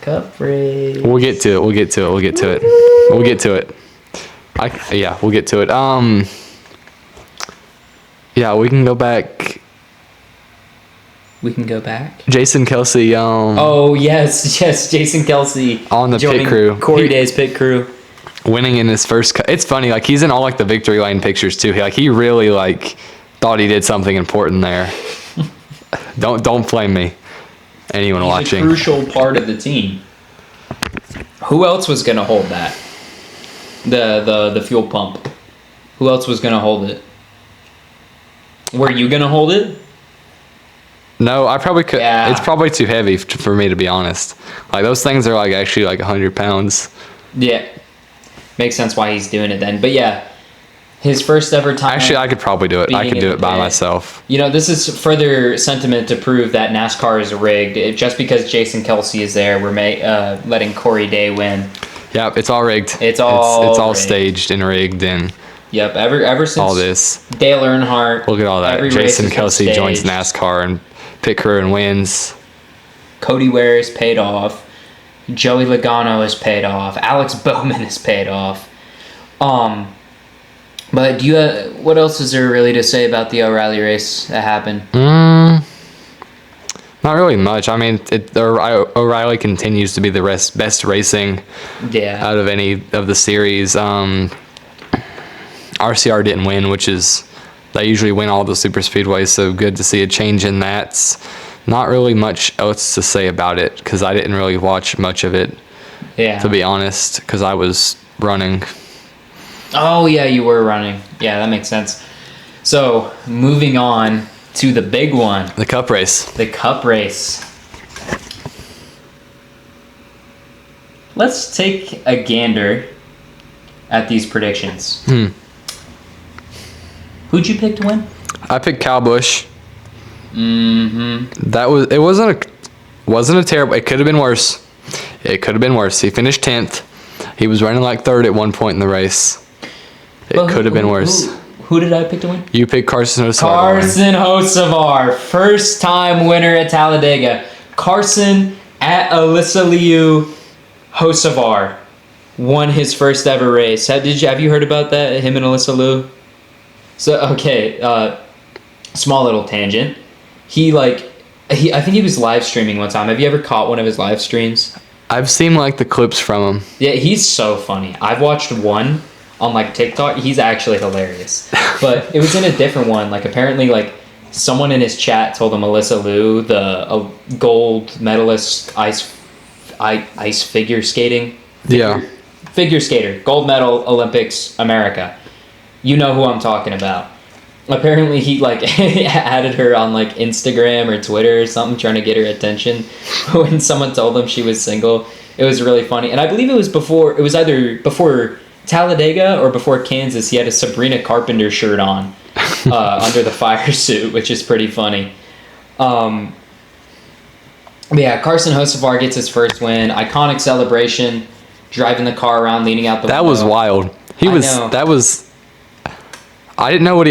Speaker 2: Cup race.
Speaker 1: We'll get to it. We'll get to it. We'll get to it. Yeah, we can go back. Jason Kelsey.
Speaker 2: Oh yes, Jason Kelsey
Speaker 1: on the pit crew.
Speaker 2: Corey Day's pit crew.
Speaker 1: Winning in his first. It's funny. Like he's in all like the victory lane pictures too. He really like thought he did something important there. Don't blame me. Anyone watching?
Speaker 2: He's a crucial part of the team. Who else was gonna hold that? The fuel pump. Who else was gonna hold it? Were you gonna hold it?
Speaker 1: No, I probably could.
Speaker 2: Yeah.
Speaker 1: It's probably too heavy for me, to be honest. Like those things are like actually like 100 pounds.
Speaker 2: Yeah, makes sense why he's doing it then. But yeah, his first ever time.
Speaker 1: Actually, I could probably do it. I could do it by myself.
Speaker 2: This is further sentiment to prove that NASCAR is rigged. Just because Jason Kelsey is there, we're letting Corey Day win.
Speaker 1: Yeah, it's all rigged.
Speaker 2: It's all rigged.
Speaker 1: Staged and rigged and.
Speaker 2: Yep. Ever since
Speaker 1: all this.
Speaker 2: Dale Earnhardt.
Speaker 1: Look at all that. Jason Kelsey joins NASCAR and pit crew and wins.
Speaker 2: Cody Ware is paid off. Joey Logano is paid off. Alex Bowman is paid off. But what else is there really to say about the O'Reilly race that happened?
Speaker 1: Not really much. I mean, O'Reilly continues to be the best racing out of any of the series. RCR didn't win, which is they usually win all the super speedways, so good to see a change in that. Not really much else to say about it because I didn't really watch much of it. Yeah. To be honest, because I was running.
Speaker 2: Oh yeah, you were running. Yeah, that makes sense. So moving on to the big one.
Speaker 1: The Cup race.
Speaker 2: Let's take a gander at these predictions. Who'd you pick to win?
Speaker 1: I picked Kyle Busch.
Speaker 2: Mm-hmm.
Speaker 1: It wasn't a terrible. It could have been worse. He finished 10th. He was running like third at one point in the race. It could have been worse.
Speaker 2: Who did I pick to win?
Speaker 1: You picked Carson Hocevar.
Speaker 2: First time winner at Talladega. Carson at Alyssa Liu Hocevar won his first ever race. Have you heard about that? Him and Alyssa Liu? So okay, small little tangent. I think he was live streaming one time. Have you ever caught one of his live streams?
Speaker 1: I've seen like the clips from him.
Speaker 2: Yeah, he's so funny. I've watched one on like TikTok. He's actually hilarious. But it was in a different one. Like apparently like someone in his chat told him Alyssa Liu, the gold medalist ice figure skating. Figure skater, gold medal Olympics America. You know who I'm talking about. Apparently he like added her on like Instagram or Twitter or something trying to get her attention when someone told him she was single. It was really funny. And I believe it was either before Talladega or before Kansas. He had a Sabrina Carpenter shirt on under the fire suit, which is pretty funny. But yeah, Carson Hocevar gets his first win. Iconic celebration, driving the car around, leaning out the window.
Speaker 1: That was wild. I didn't know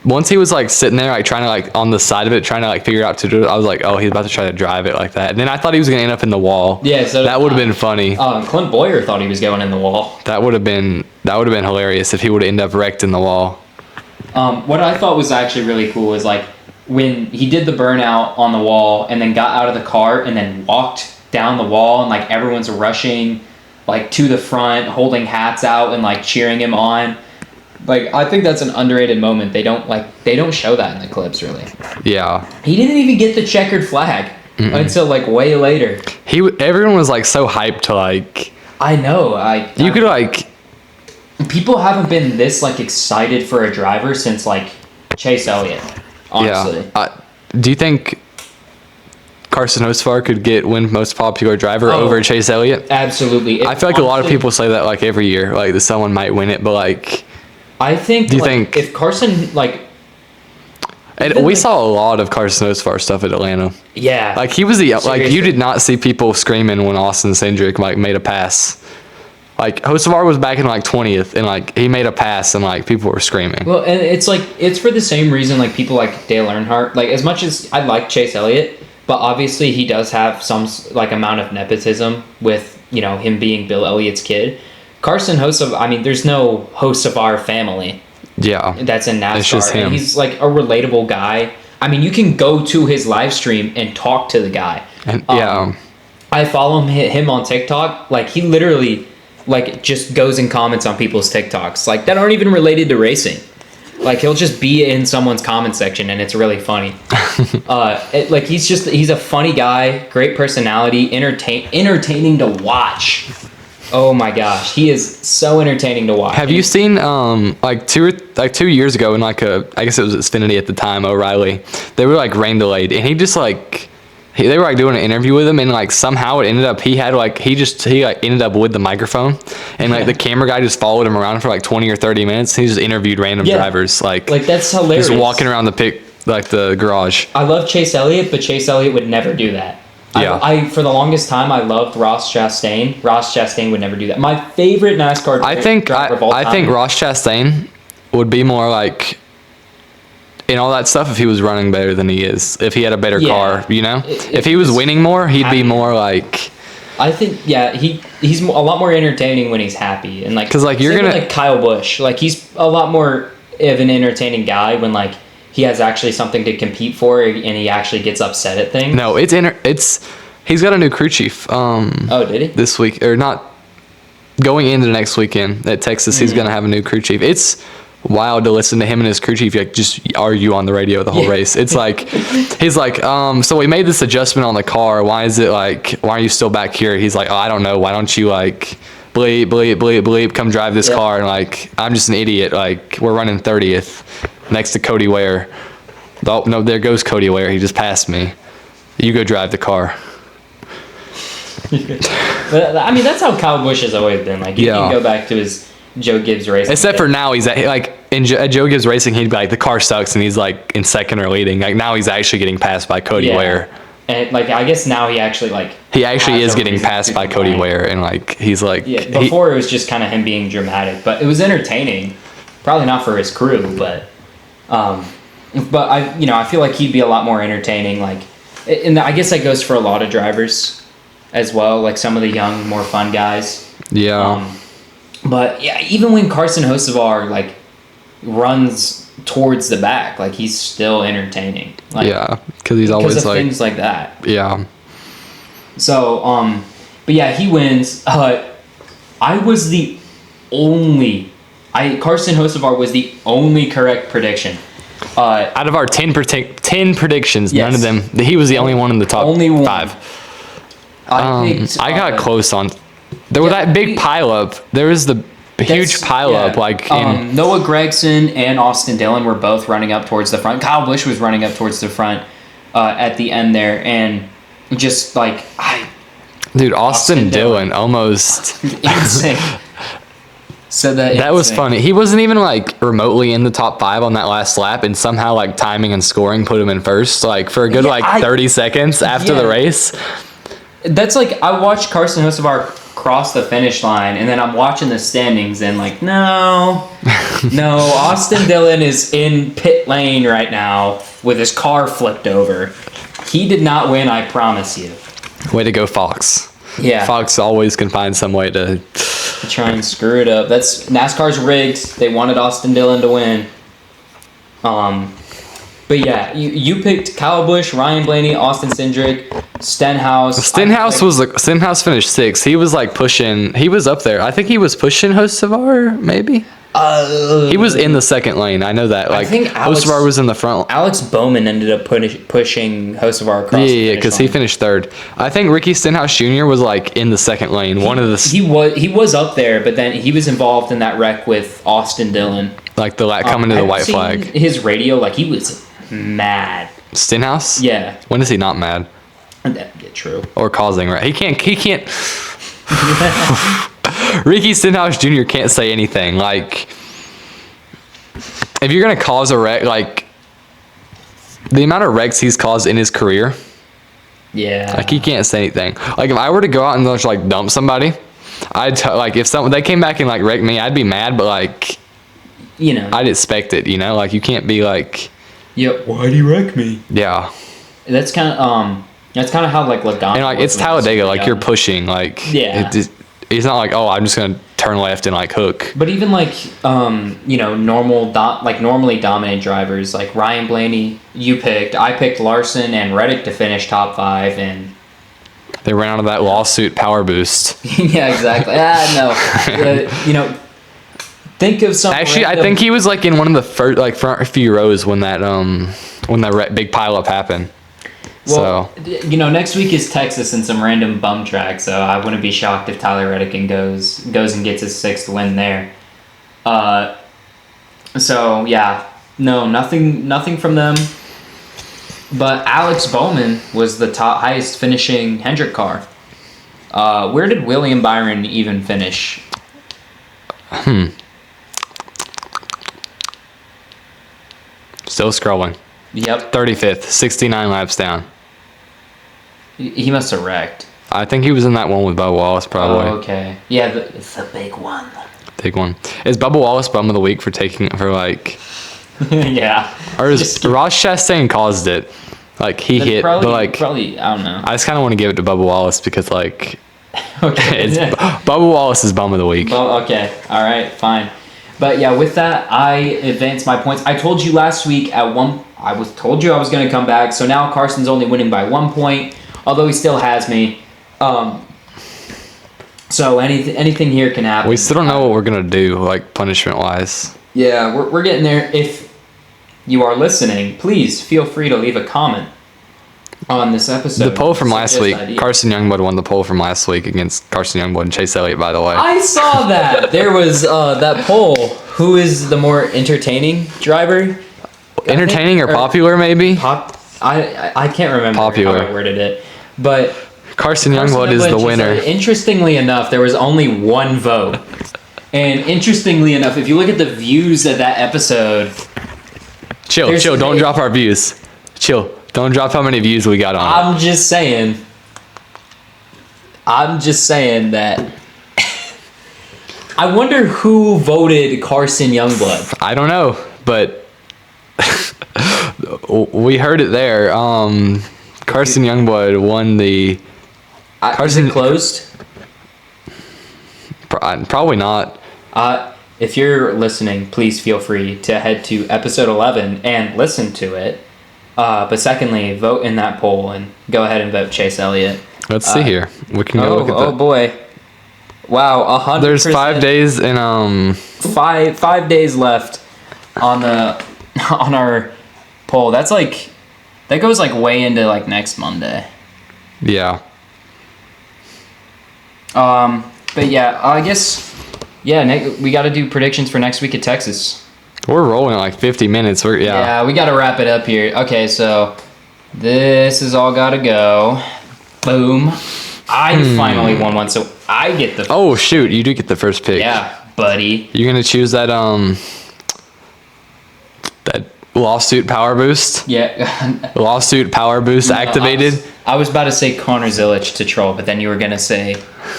Speaker 1: once he was like sitting there, like trying to like on the side of it, trying to like figure out to do it. I was like, oh, he's about to try to drive it like that. And then I thought he was gonna end up in the wall.
Speaker 2: Yeah, so
Speaker 1: that would have been funny.
Speaker 2: Clint Boyer thought he was going in the wall.
Speaker 1: That would have been hilarious if he would have ended up wrecked in the wall.
Speaker 2: What I thought was actually really cool is like when he did the burnout on the wall and then got out of the car and then walked down the wall and like everyone's rushing like to the front, holding hats out and like cheering him on. Like, I think that's an underrated moment. They don't show that in the clips, really.
Speaker 1: Yeah.
Speaker 2: He didn't even get the checkered flag until, like, way later.
Speaker 1: Everyone was, like, so hyped to, like...
Speaker 2: I know.
Speaker 1: You could, like...
Speaker 2: People haven't been this, like, excited for a driver since, like, Chase Elliott, honestly.
Speaker 1: Yeah. Do you think Carson Hocevar could win most popular driver over Chase Elliott?
Speaker 2: Absolutely.
Speaker 1: I feel like a lot of people say that, like, every year. Like, that someone might win it, but, like...
Speaker 2: I think, if Carson, like...
Speaker 1: And we saw a lot of Carson Hocevar stuff at Atlanta.
Speaker 2: Yeah.
Speaker 1: Like, he was like, you did not see people screaming when Austin Cindric, like, made a pass. Like, Hocevar was back in, like, 20th, and, like, he made a pass, and, like, people were screaming.
Speaker 2: Well, and it's, like, it's for the same reason, like, people like Dale Earnhardt. Like, as much as I like Chase Elliott, but obviously he does have some, like, amount of nepotism with, you know, him being Bill Elliott's kid. Carson Hocevar, I mean, there's no Hocevar family.
Speaker 1: Yeah.
Speaker 2: That's in NASCAR.
Speaker 1: It's just him.
Speaker 2: And he's like a relatable guy. I mean, you can go to his live stream and talk to the guy.
Speaker 1: And yeah.
Speaker 2: I follow him on TikTok. Like, he literally, like, just goes and comments on people's TikToks, like, that aren't even related to racing. Like, he'll just be in someone's comment section, and it's really funny. He's a funny guy, great personality, entertaining to watch. Oh my gosh, he is so entertaining to watch.
Speaker 1: Have you seen like 2 years ago in like I guess it was Xfinity at the time, O'Reilly, they were like rain delayed, and he just like they were like doing an interview with him, and like somehow it ended up he ended up with the microphone, and like the camera guy just followed him around for like 20 or 30 minutes. He just interviewed random drivers, like
Speaker 2: that's hilarious.
Speaker 1: Just walking around the garage.
Speaker 2: I love Chase Elliott, but Chase Elliott would never do that.
Speaker 1: Yeah.
Speaker 2: I for the longest time I loved Ross Chastain. Ross Chastain would never do that. My favorite NASCAR driver of all time.
Speaker 1: I think Ross Chastain would be more like in all that stuff if he was running better than he is. If he had a better car, you know? If he was winning more, he'd be more like...
Speaker 2: I think, he's a lot more entertaining when he's happy. And like,
Speaker 1: because like you're gonna...
Speaker 2: like Kyle Busch. Like, he's a lot more of an entertaining guy when like he has actually something to compete for and he actually gets upset at things.
Speaker 1: No, he's got a new crew chief.
Speaker 2: Oh, did he?
Speaker 1: This week, or not, going into the next weekend at Texas, he's going to have a new crew chief. It's wild to listen to him and his crew chief like just argue on the radio the whole race. It's like, he's like, so we made this adjustment on the car. Why are you still back here? He's like, oh, I don't know. Why don't you like bleep, bleep, bleep, bleep, come drive this car? And like, I'm just an idiot. Like, we're running 30th. Next to Cody Ware. Oh, no, there goes Cody Ware. He just passed me. You go drive the car.
Speaker 2: But, I mean, that's how Kyle Busch has always been. Like, you can go back to his Joe Gibbs racing.
Speaker 1: Except for now, he's at Joe Gibbs racing, he'd be like, the car sucks, and he's like in second or leading. Like, now he's actually getting passed by Cody Ware.
Speaker 2: And like, I guess now he actually
Speaker 1: is getting passed by Cody Ware, and like he's like
Speaker 2: before it was just kind of him being dramatic, but it was entertaining. Probably not for his crew, but I feel like he'd be a lot more entertaining. Like, and I guess that goes for a lot of drivers as well. Like some of the young, more fun guys.
Speaker 1: Yeah.
Speaker 2: But yeah, even when Carson Hocevar like runs towards the back, like he's still entertaining. Like,
Speaker 1: yeah, because he's always
Speaker 2: because of
Speaker 1: like
Speaker 2: things like that.
Speaker 1: Yeah.
Speaker 2: So but yeah, he wins. Carson Hocevar was the only correct prediction.
Speaker 1: Out of our 10 predictions, none of them. He was the only one in the top
Speaker 2: only
Speaker 1: 5. I got close on. There was that big pileup. There was the huge pileup. Like
Speaker 2: Noah Gragson and Austin Dillon were both running up towards the front. Kyle Busch was running up towards the front at the end there, and just like
Speaker 1: Austin Dillon almost
Speaker 2: insane. So that
Speaker 1: was funny. He wasn't even like remotely in the top 5 on that last lap, and somehow like timing and scoring put him in first, like for a good 30 seconds after the race.
Speaker 2: That's like, I watched Carson Hocevar cross the finish line, and then I'm watching the standings, and like, no, Austin Dillon is in pit lane right now with his car flipped over. He did not win, I promise you.
Speaker 1: Way to go, Fox.
Speaker 2: Yeah.
Speaker 1: Fox always can find some way to
Speaker 2: try and screw it up. That's NASCAR's rigged. They wanted Austin Dillon to win. But yeah, you picked Kyle Busch, Ryan Blaney, Austin Cindric, Stenhouse.
Speaker 1: Stenhouse finished 6th. He was like pushing. He was up there. I think he was pushing Hocevar, maybe. He was in the second lane. I know that. Like, I think Hocevar was in the front.
Speaker 2: Alex Bowman ended up pushing Hocevar across.
Speaker 1: Yeah, because he finished 3rd. I think Ricky Stenhouse Jr. was like in the second lane.
Speaker 2: He was up there, but then he was involved in that wreck with Austin Dillon.
Speaker 1: Like the coming to the white flag.
Speaker 2: His radio, like he was mad.
Speaker 1: Stenhouse?
Speaker 2: Yeah.
Speaker 1: When is he not mad?
Speaker 2: Yeah, true.
Speaker 1: Or causing, right? He can't. Ricky Stenhouse Jr. can't say anything. Like, if you're gonna cause a wreck, like the amount of wrecks he's caused in his career, like he can't say anything. Like if I were to go out and just like dump somebody, like if they came back and like wrecked me, I'd be mad, but like, I'd expect it. Like you can't be like,
Speaker 2: why'd he wreck me?
Speaker 1: Yeah,
Speaker 2: that's kind of how like Logano.
Speaker 1: And like it's Talladega, like you're pushing, like He's not like, I'm just gonna turn left and like hook.
Speaker 2: But even like normally dominant drivers like Ryan Blaney, I picked Larson and Reddick to finish top 5, and
Speaker 1: they ran out of that lawsuit power boost.
Speaker 2: Yeah, exactly. No, think of something.
Speaker 1: Actually, I think he was like in one of the first front few rows when that big pileup happened.
Speaker 2: Well, next week is Texas and some random bum track, so I wouldn't be shocked if Tyler Reddick goes and gets his 6th win there. So yeah, no, nothing from them. But Alex Bowman was the highest finishing Hendrick car. Where did William Byron even finish?
Speaker 1: Still scrolling.
Speaker 2: Yep.
Speaker 1: 35th, 69 laps down.
Speaker 2: He must have wrecked.
Speaker 1: I think he was in that one with Bubba Wallace, probably.
Speaker 2: Oh, okay. Yeah, it's the big one.
Speaker 1: Big one. Is Bubba Wallace bum of the week for like?
Speaker 2: Yeah.
Speaker 1: Or is Ross Chastain caused it? Like he hit,
Speaker 2: probably,
Speaker 1: but like
Speaker 2: probably I don't know.
Speaker 1: I just kind of want to give it to Bubba Wallace because like,
Speaker 2: okay,
Speaker 1: Bubba Wallace is bum of the week.
Speaker 2: Well, okay, all right, fine. But yeah, with that, I advanced my points. I told you last week I told you I was going to come back. So now Carson's only winning by 1 point, although he still has me. So anything here can happen.
Speaker 1: We still don't know what we're going to do, like punishment wise.
Speaker 2: Yeah, we're getting there. If you are listening, please feel free to leave a comment on this episode.
Speaker 1: The poll from last week, Carson Youngblood won the poll from last week against Carson Youngblood and Chase Elliott, by the way.
Speaker 2: I saw that. There was that poll. Who is the more entertaining driver?
Speaker 1: Entertaining or popular, maybe?
Speaker 2: I can't remember
Speaker 1: popular.
Speaker 2: How I worded it. But
Speaker 1: Carson Youngblood is the winner.
Speaker 2: Interestingly enough, there was only one vote. And interestingly enough, if you look at the views of that episode...
Speaker 1: Chill. Don't drop our views. Chill. Don't drop how many views we got on
Speaker 2: I'm just saying that... I wonder who voted Carson Youngblood.
Speaker 1: I don't know, but we heard it there. Carson Youngblood won the...
Speaker 2: Is it closed?
Speaker 1: Probably not.
Speaker 2: If you're listening, please feel free to head to episode 11 and listen to it. But secondly, vote in that poll and go ahead and vote Chase Elliott.
Speaker 1: Let's see here. We can go look at that.
Speaker 2: Oh boy. Wow, 100%.
Speaker 1: There's 5 days and
Speaker 2: 5 days left on our poll. That goes like way into like next Monday.
Speaker 1: Yeah.
Speaker 2: But yeah, I guess we got to do predictions for next week at Texas.
Speaker 1: We're rolling at like 50 minutes.
Speaker 2: Yeah, we got to wrap it up here. Okay, so this has all got to go. Boom. I finally won one, so I get the...
Speaker 1: Oh, shoot. You do get the first pick.
Speaker 2: Yeah. buddy.
Speaker 1: You're gonna choose that that lawsuit power boost?
Speaker 2: Yeah.
Speaker 1: Lawsuit power boost activated?
Speaker 2: I was about to say Connor Zilic to troll, but then you were going to say,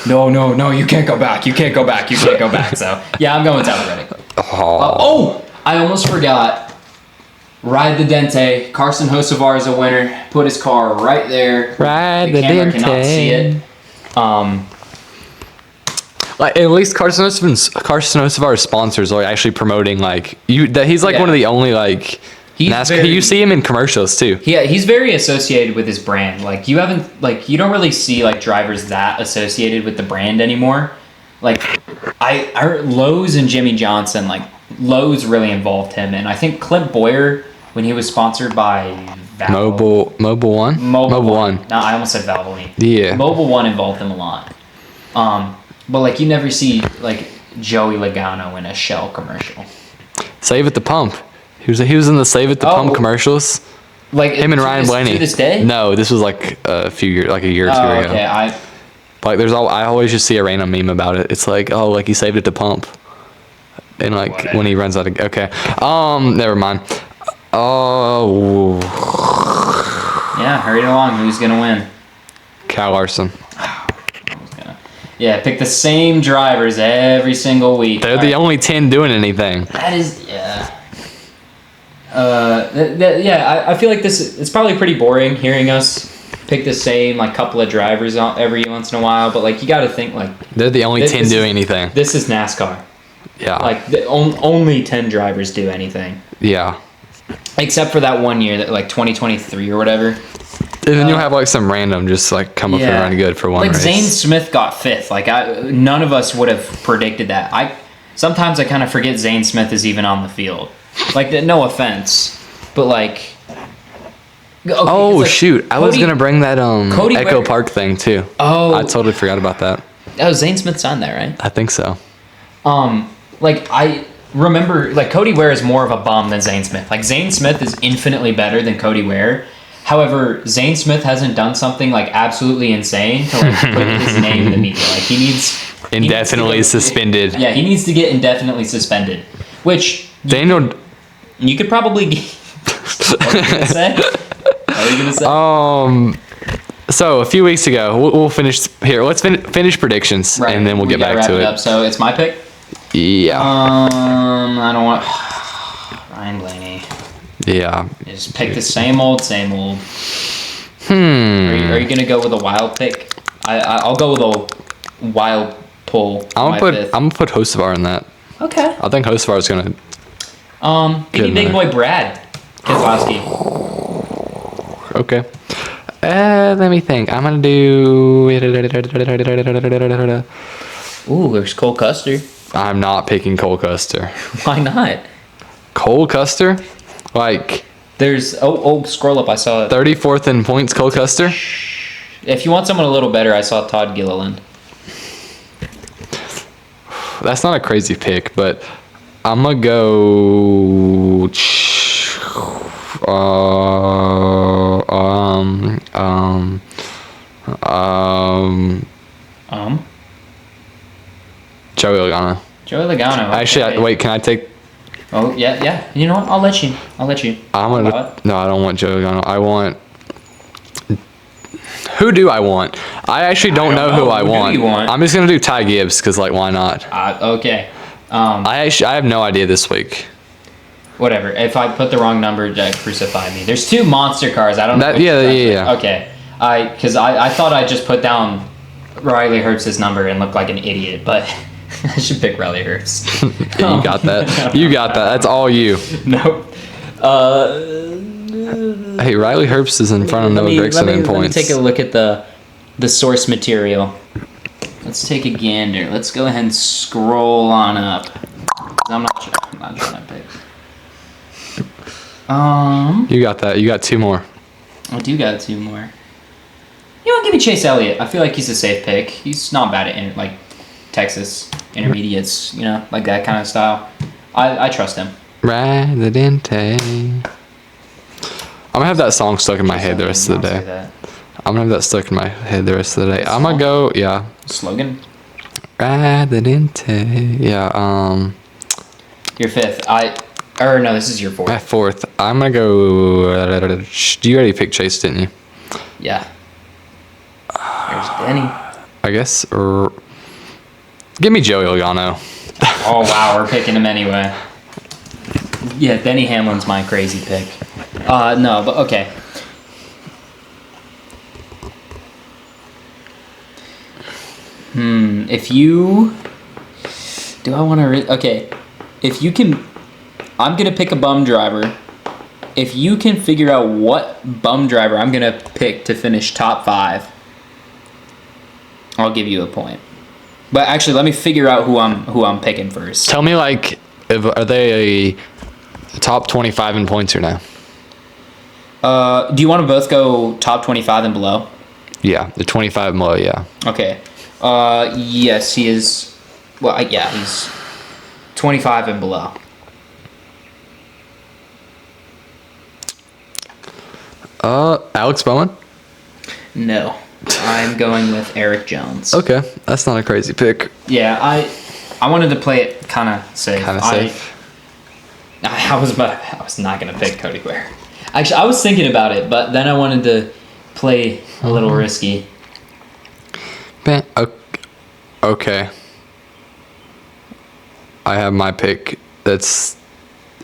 Speaker 2: no, you can't go back. You can't go back. So, yeah, I'm going Tyler Reddick. I almost forgot. Ride the Dente. Carson Hocevar is a winner. Put his car right there.
Speaker 1: Ride the
Speaker 2: camera
Speaker 1: Dente.
Speaker 2: cannot see it.
Speaker 1: Like at least Carson Hocevar's sponsors are actually promoting like he's like
Speaker 2: Yeah.
Speaker 1: one of the only like NASCAR. You see him in commercials too.
Speaker 2: Yeah, he's very associated with his brand. Like you don't really see like drivers that associated with the brand anymore. Like I Lowe's and Jimmy Johnson, like Lowe's really involved him, and I think Clint Boyer when he was sponsored by
Speaker 1: Mobile One.
Speaker 2: Mobile One. No, I almost said Valvoline.
Speaker 1: Yeah.
Speaker 2: Mobile One involved him a lot. But like you never see like Joey Logano in a Shell commercial.
Speaker 1: Save at the pump. He was in the Save at the Pump commercials.
Speaker 2: Like
Speaker 1: Him and Ryan Blaney.
Speaker 2: To this day?
Speaker 1: No, this was like a year or two ago.
Speaker 2: Okay,
Speaker 1: Like I always just see a random meme about it. It's like, oh, like he saved it to pump. And like
Speaker 2: Whatever.
Speaker 1: when he runs out of never mind. Oh,
Speaker 2: yeah, hurry along. Who's gonna win?
Speaker 1: Kyle Larson.
Speaker 2: Yeah, pick the same drivers every single week.
Speaker 1: They're the only 10 doing anything.
Speaker 2: That is, yeah. I feel like it's probably pretty boring hearing us pick the same like couple of drivers every once in a while, but like you got to think like
Speaker 1: They're the only 10 doing anything.
Speaker 2: This is NASCAR.
Speaker 1: Yeah.
Speaker 2: Like only 10 drivers do anything,
Speaker 1: Yeah.
Speaker 2: except for that one year that like 2023 or whatever.
Speaker 1: And then you'll have like some random just like come up and run good for one
Speaker 2: like
Speaker 1: race.
Speaker 2: Zane Smith got 5th. Like none of us would have predicted that. Sometimes I kind of forget Zane Smith is even on the field. Like no offense, but like. Okay, like,
Speaker 1: shoot! I was gonna bring that
Speaker 2: Cody
Speaker 1: Echo
Speaker 2: Ware-
Speaker 1: Park thing too.
Speaker 2: Oh.
Speaker 1: I totally forgot about that.
Speaker 2: Oh, Zane Smith signed that, right?
Speaker 1: I think so.
Speaker 2: Like I remember, like Cody Ware is more of a bum than Zane Smith. Like Zane Smith is infinitely better than Cody Ware. However, Zane Smith hasn't done something like absolutely insane to like put his name in the media. Like he needs
Speaker 1: Indefinitely suspended.
Speaker 2: Yeah, he needs to get indefinitely suspended. Which
Speaker 1: Daniel.
Speaker 2: you could probably. What are you gonna say? What are you gonna say?
Speaker 1: So a few weeks ago, we'll finish here. Let's finish predictions,
Speaker 2: Right,
Speaker 1: and then we'll get
Speaker 2: gotta
Speaker 1: back
Speaker 2: wrap
Speaker 1: to it.
Speaker 2: up. So it's my pick.
Speaker 1: Yeah.
Speaker 2: I don't want Ryan Blaney.
Speaker 1: Yeah.
Speaker 2: You just pick the same old. Are you gonna go with a wild pick? I'll go with a wild pull.
Speaker 1: I'm gonna put Hocevar in that.
Speaker 2: Okay.
Speaker 1: I think Hocevar is gonna.
Speaker 2: Give me big boy Brad Keselowski.
Speaker 1: Okay. Let me think. I'm gonna do.
Speaker 2: Ooh, there's Cole Custer.
Speaker 1: I'm not picking Cole Custer.
Speaker 2: Why not?
Speaker 1: Cole Custer, like
Speaker 2: There's scroll up. I saw it.
Speaker 1: 34th in points. Cole Custer.
Speaker 2: If you want someone a little better, I saw Todd Gilliland.
Speaker 1: That's not a crazy pick, but I'm gonna go. Joey Logano.
Speaker 2: Joey Logano.
Speaker 1: Actually,
Speaker 2: okay.
Speaker 1: wait. Can I take?
Speaker 2: Oh yeah. You know what? I'll let you.
Speaker 1: I'm gonna. No, I don't want Joey Logano. I want. Who do I want? I actually don't know who I want.
Speaker 2: Who do you want?
Speaker 1: I'm just gonna do Ty Gibbs because, like, why not?
Speaker 2: Okay.
Speaker 1: I have no idea this week.
Speaker 2: Whatever. If I put the wrong number, crucify me. There's 2 monster cars. I don't know.
Speaker 1: Yeah.
Speaker 2: Okay. Because I thought I just put down Riley Herbst's number and looked like an idiot, but I should pick Riley Herbst.
Speaker 1: You got that. You got that. That's all you.
Speaker 2: Nope.
Speaker 1: Hey, Riley Herbst is in front of Noah Gragson in points.
Speaker 2: Let me take a look at the source material. Let's take a gander. Let's go ahead and scroll on up. I'm not trying to pick.
Speaker 1: You got that. You got 2 more.
Speaker 2: I do got 2 more. You know what? Give me Chase Elliott. I feel like he's a safe pick. He's not bad at like Texas intermediates, like that kind of style. I trust him.
Speaker 1: Ride the Dente. I'm gonna have that song stuck in my head the rest of the day. I'm gonna have that stuck in my head the rest of the day. I'm gonna go, yeah.
Speaker 2: Slogan?
Speaker 1: Yeah.
Speaker 2: You're fifth. No, this is your fourth.
Speaker 1: At fourth, I'm gonna go. You already picked Chase, didn't you?
Speaker 2: Yeah. There's Denny.
Speaker 1: I guess. Or give me Joey Logano.
Speaker 2: Oh wow, we're picking him anyway. Yeah, Denny Hamlin's my crazy pick. No, but okay. If you... Do I want to... Okay. If you can... I'm going to pick a bum driver. If you can figure out what bum driver I'm going to pick to finish top 5, I'll give you a point. But actually, let me figure out who I'm picking first.
Speaker 1: Tell me, like, are they a top 25 in points or no?
Speaker 2: Do you want to both go top 25 and below?
Speaker 1: Yeah, the 25 and below, yeah.
Speaker 2: Okay. Yes, he is. Well, yeah, he's 25 and below.
Speaker 1: Alex Bowman?
Speaker 2: No. I'm going with Eric Jones.
Speaker 1: Okay, that's not a crazy pick.
Speaker 2: Yeah, I wanted to play it kind of safe. I was not going to pick Cody Ware. Actually, I was thinking about it, but then I wanted to play a little risky.
Speaker 1: Okay. I have my pick that's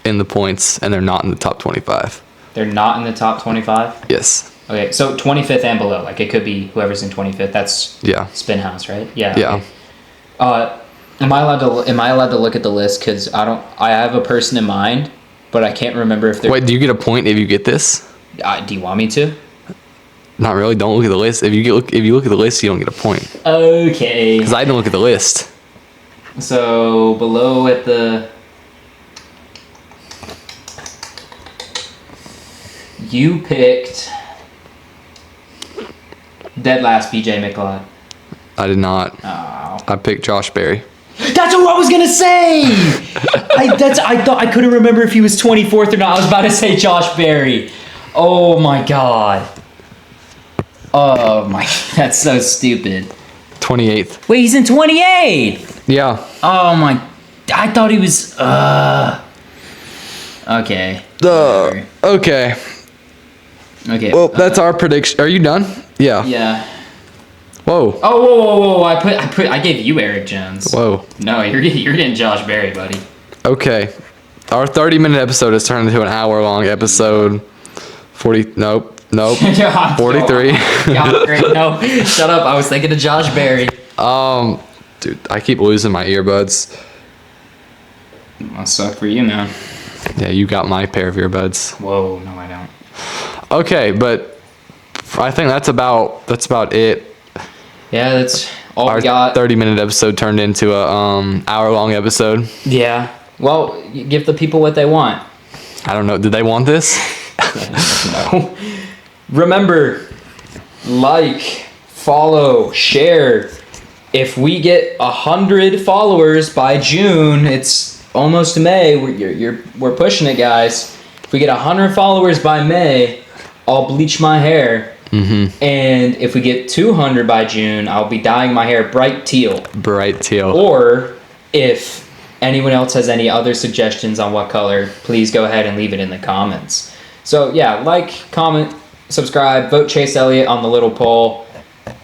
Speaker 1: in the points, and they're not in the top 25.
Speaker 2: They're not in the top 25?
Speaker 1: Yes.
Speaker 2: Okay, so 25th and below. Like, it could be whoever's in 25th. That's Spinhouse, right? Yeah.
Speaker 1: Yeah.
Speaker 2: Okay. Am I allowed to look at the list? Because I have a person in mind, but I can't remember if they're...
Speaker 1: Wait, do you get a point if you get this?
Speaker 2: Do you want me to?
Speaker 1: Not really. Don't look at the list. If you look at the list, you don't get a point.
Speaker 2: Okay.
Speaker 1: Because I didn't look at the list.
Speaker 2: So below at the... You picked dead last BJ McLeod.
Speaker 1: I did not.
Speaker 2: Oh.
Speaker 1: I picked Josh Berry.
Speaker 2: That's what I was gonna say. I thought I couldn't remember if he was 24th or not. I was about to say Josh Berry. Oh my god. Oh my, that's so stupid.
Speaker 1: 28th.
Speaker 2: Wait, he's in 28.
Speaker 1: Yeah.
Speaker 2: Oh my, I thought he was. Okay.
Speaker 1: Okay.
Speaker 2: Okay.
Speaker 1: Well, that's our prediction. Are you done? Yeah.
Speaker 2: Yeah.
Speaker 1: Whoa.
Speaker 2: Oh, whoa! I gave you Eric Jones.
Speaker 1: Whoa.
Speaker 2: No, you're getting Josh Berry, buddy.
Speaker 1: Okay. Our 30-minute episode has turned into an hour-long episode. 40. Nope.
Speaker 2: Yeah,
Speaker 1: 43.
Speaker 2: Yeah, great. No, shut up. I was thinking of Josh Berry.
Speaker 1: Dude, I keep losing my earbuds.
Speaker 2: Must suck for you, man.
Speaker 1: Yeah, you got my pair of earbuds.
Speaker 2: Whoa, no, I don't.
Speaker 1: Okay, but I think that's about it.
Speaker 2: Yeah, that's all
Speaker 1: Our
Speaker 2: we got.
Speaker 1: 30-minute episode turned into a hour-long episode.
Speaker 2: Yeah. Well, you give the people what they want.
Speaker 1: I don't know. Did they want this?
Speaker 2: No. Remember, like, follow, share. If we get 100 followers by June, it's almost May. We're pushing it, guys. If we get 100 followers by May, I'll bleach my hair. Mm-hmm. And if we get 200 by June, I'll be dyeing my hair bright teal.
Speaker 1: Bright teal.
Speaker 2: Or if anyone else has any other suggestions on what color, please go ahead and leave it in the comments. So yeah, like, comment, subscribe, vote Chase Elliott on the little poll.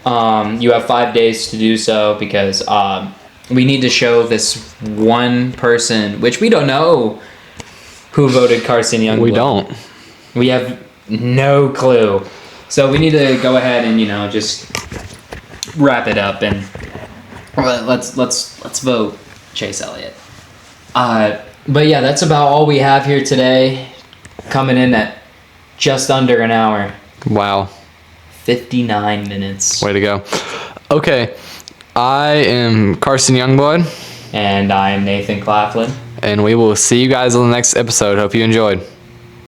Speaker 2: You have 5 days to do so because we need to show this one person, which we don't know who voted Carson Youngblood.
Speaker 1: We don't.
Speaker 2: We have no clue. So we need to go ahead and, just wrap it up and let's vote Chase Elliott. But yeah, that's about all we have here today. Coming in at just under an hour.
Speaker 1: Wow.
Speaker 2: 59 minutes.
Speaker 1: Way to go. Okay. I am Carson Youngblood.
Speaker 2: And I am Nathan Claflin.
Speaker 1: And we will see you guys on the next episode. Hope you enjoyed.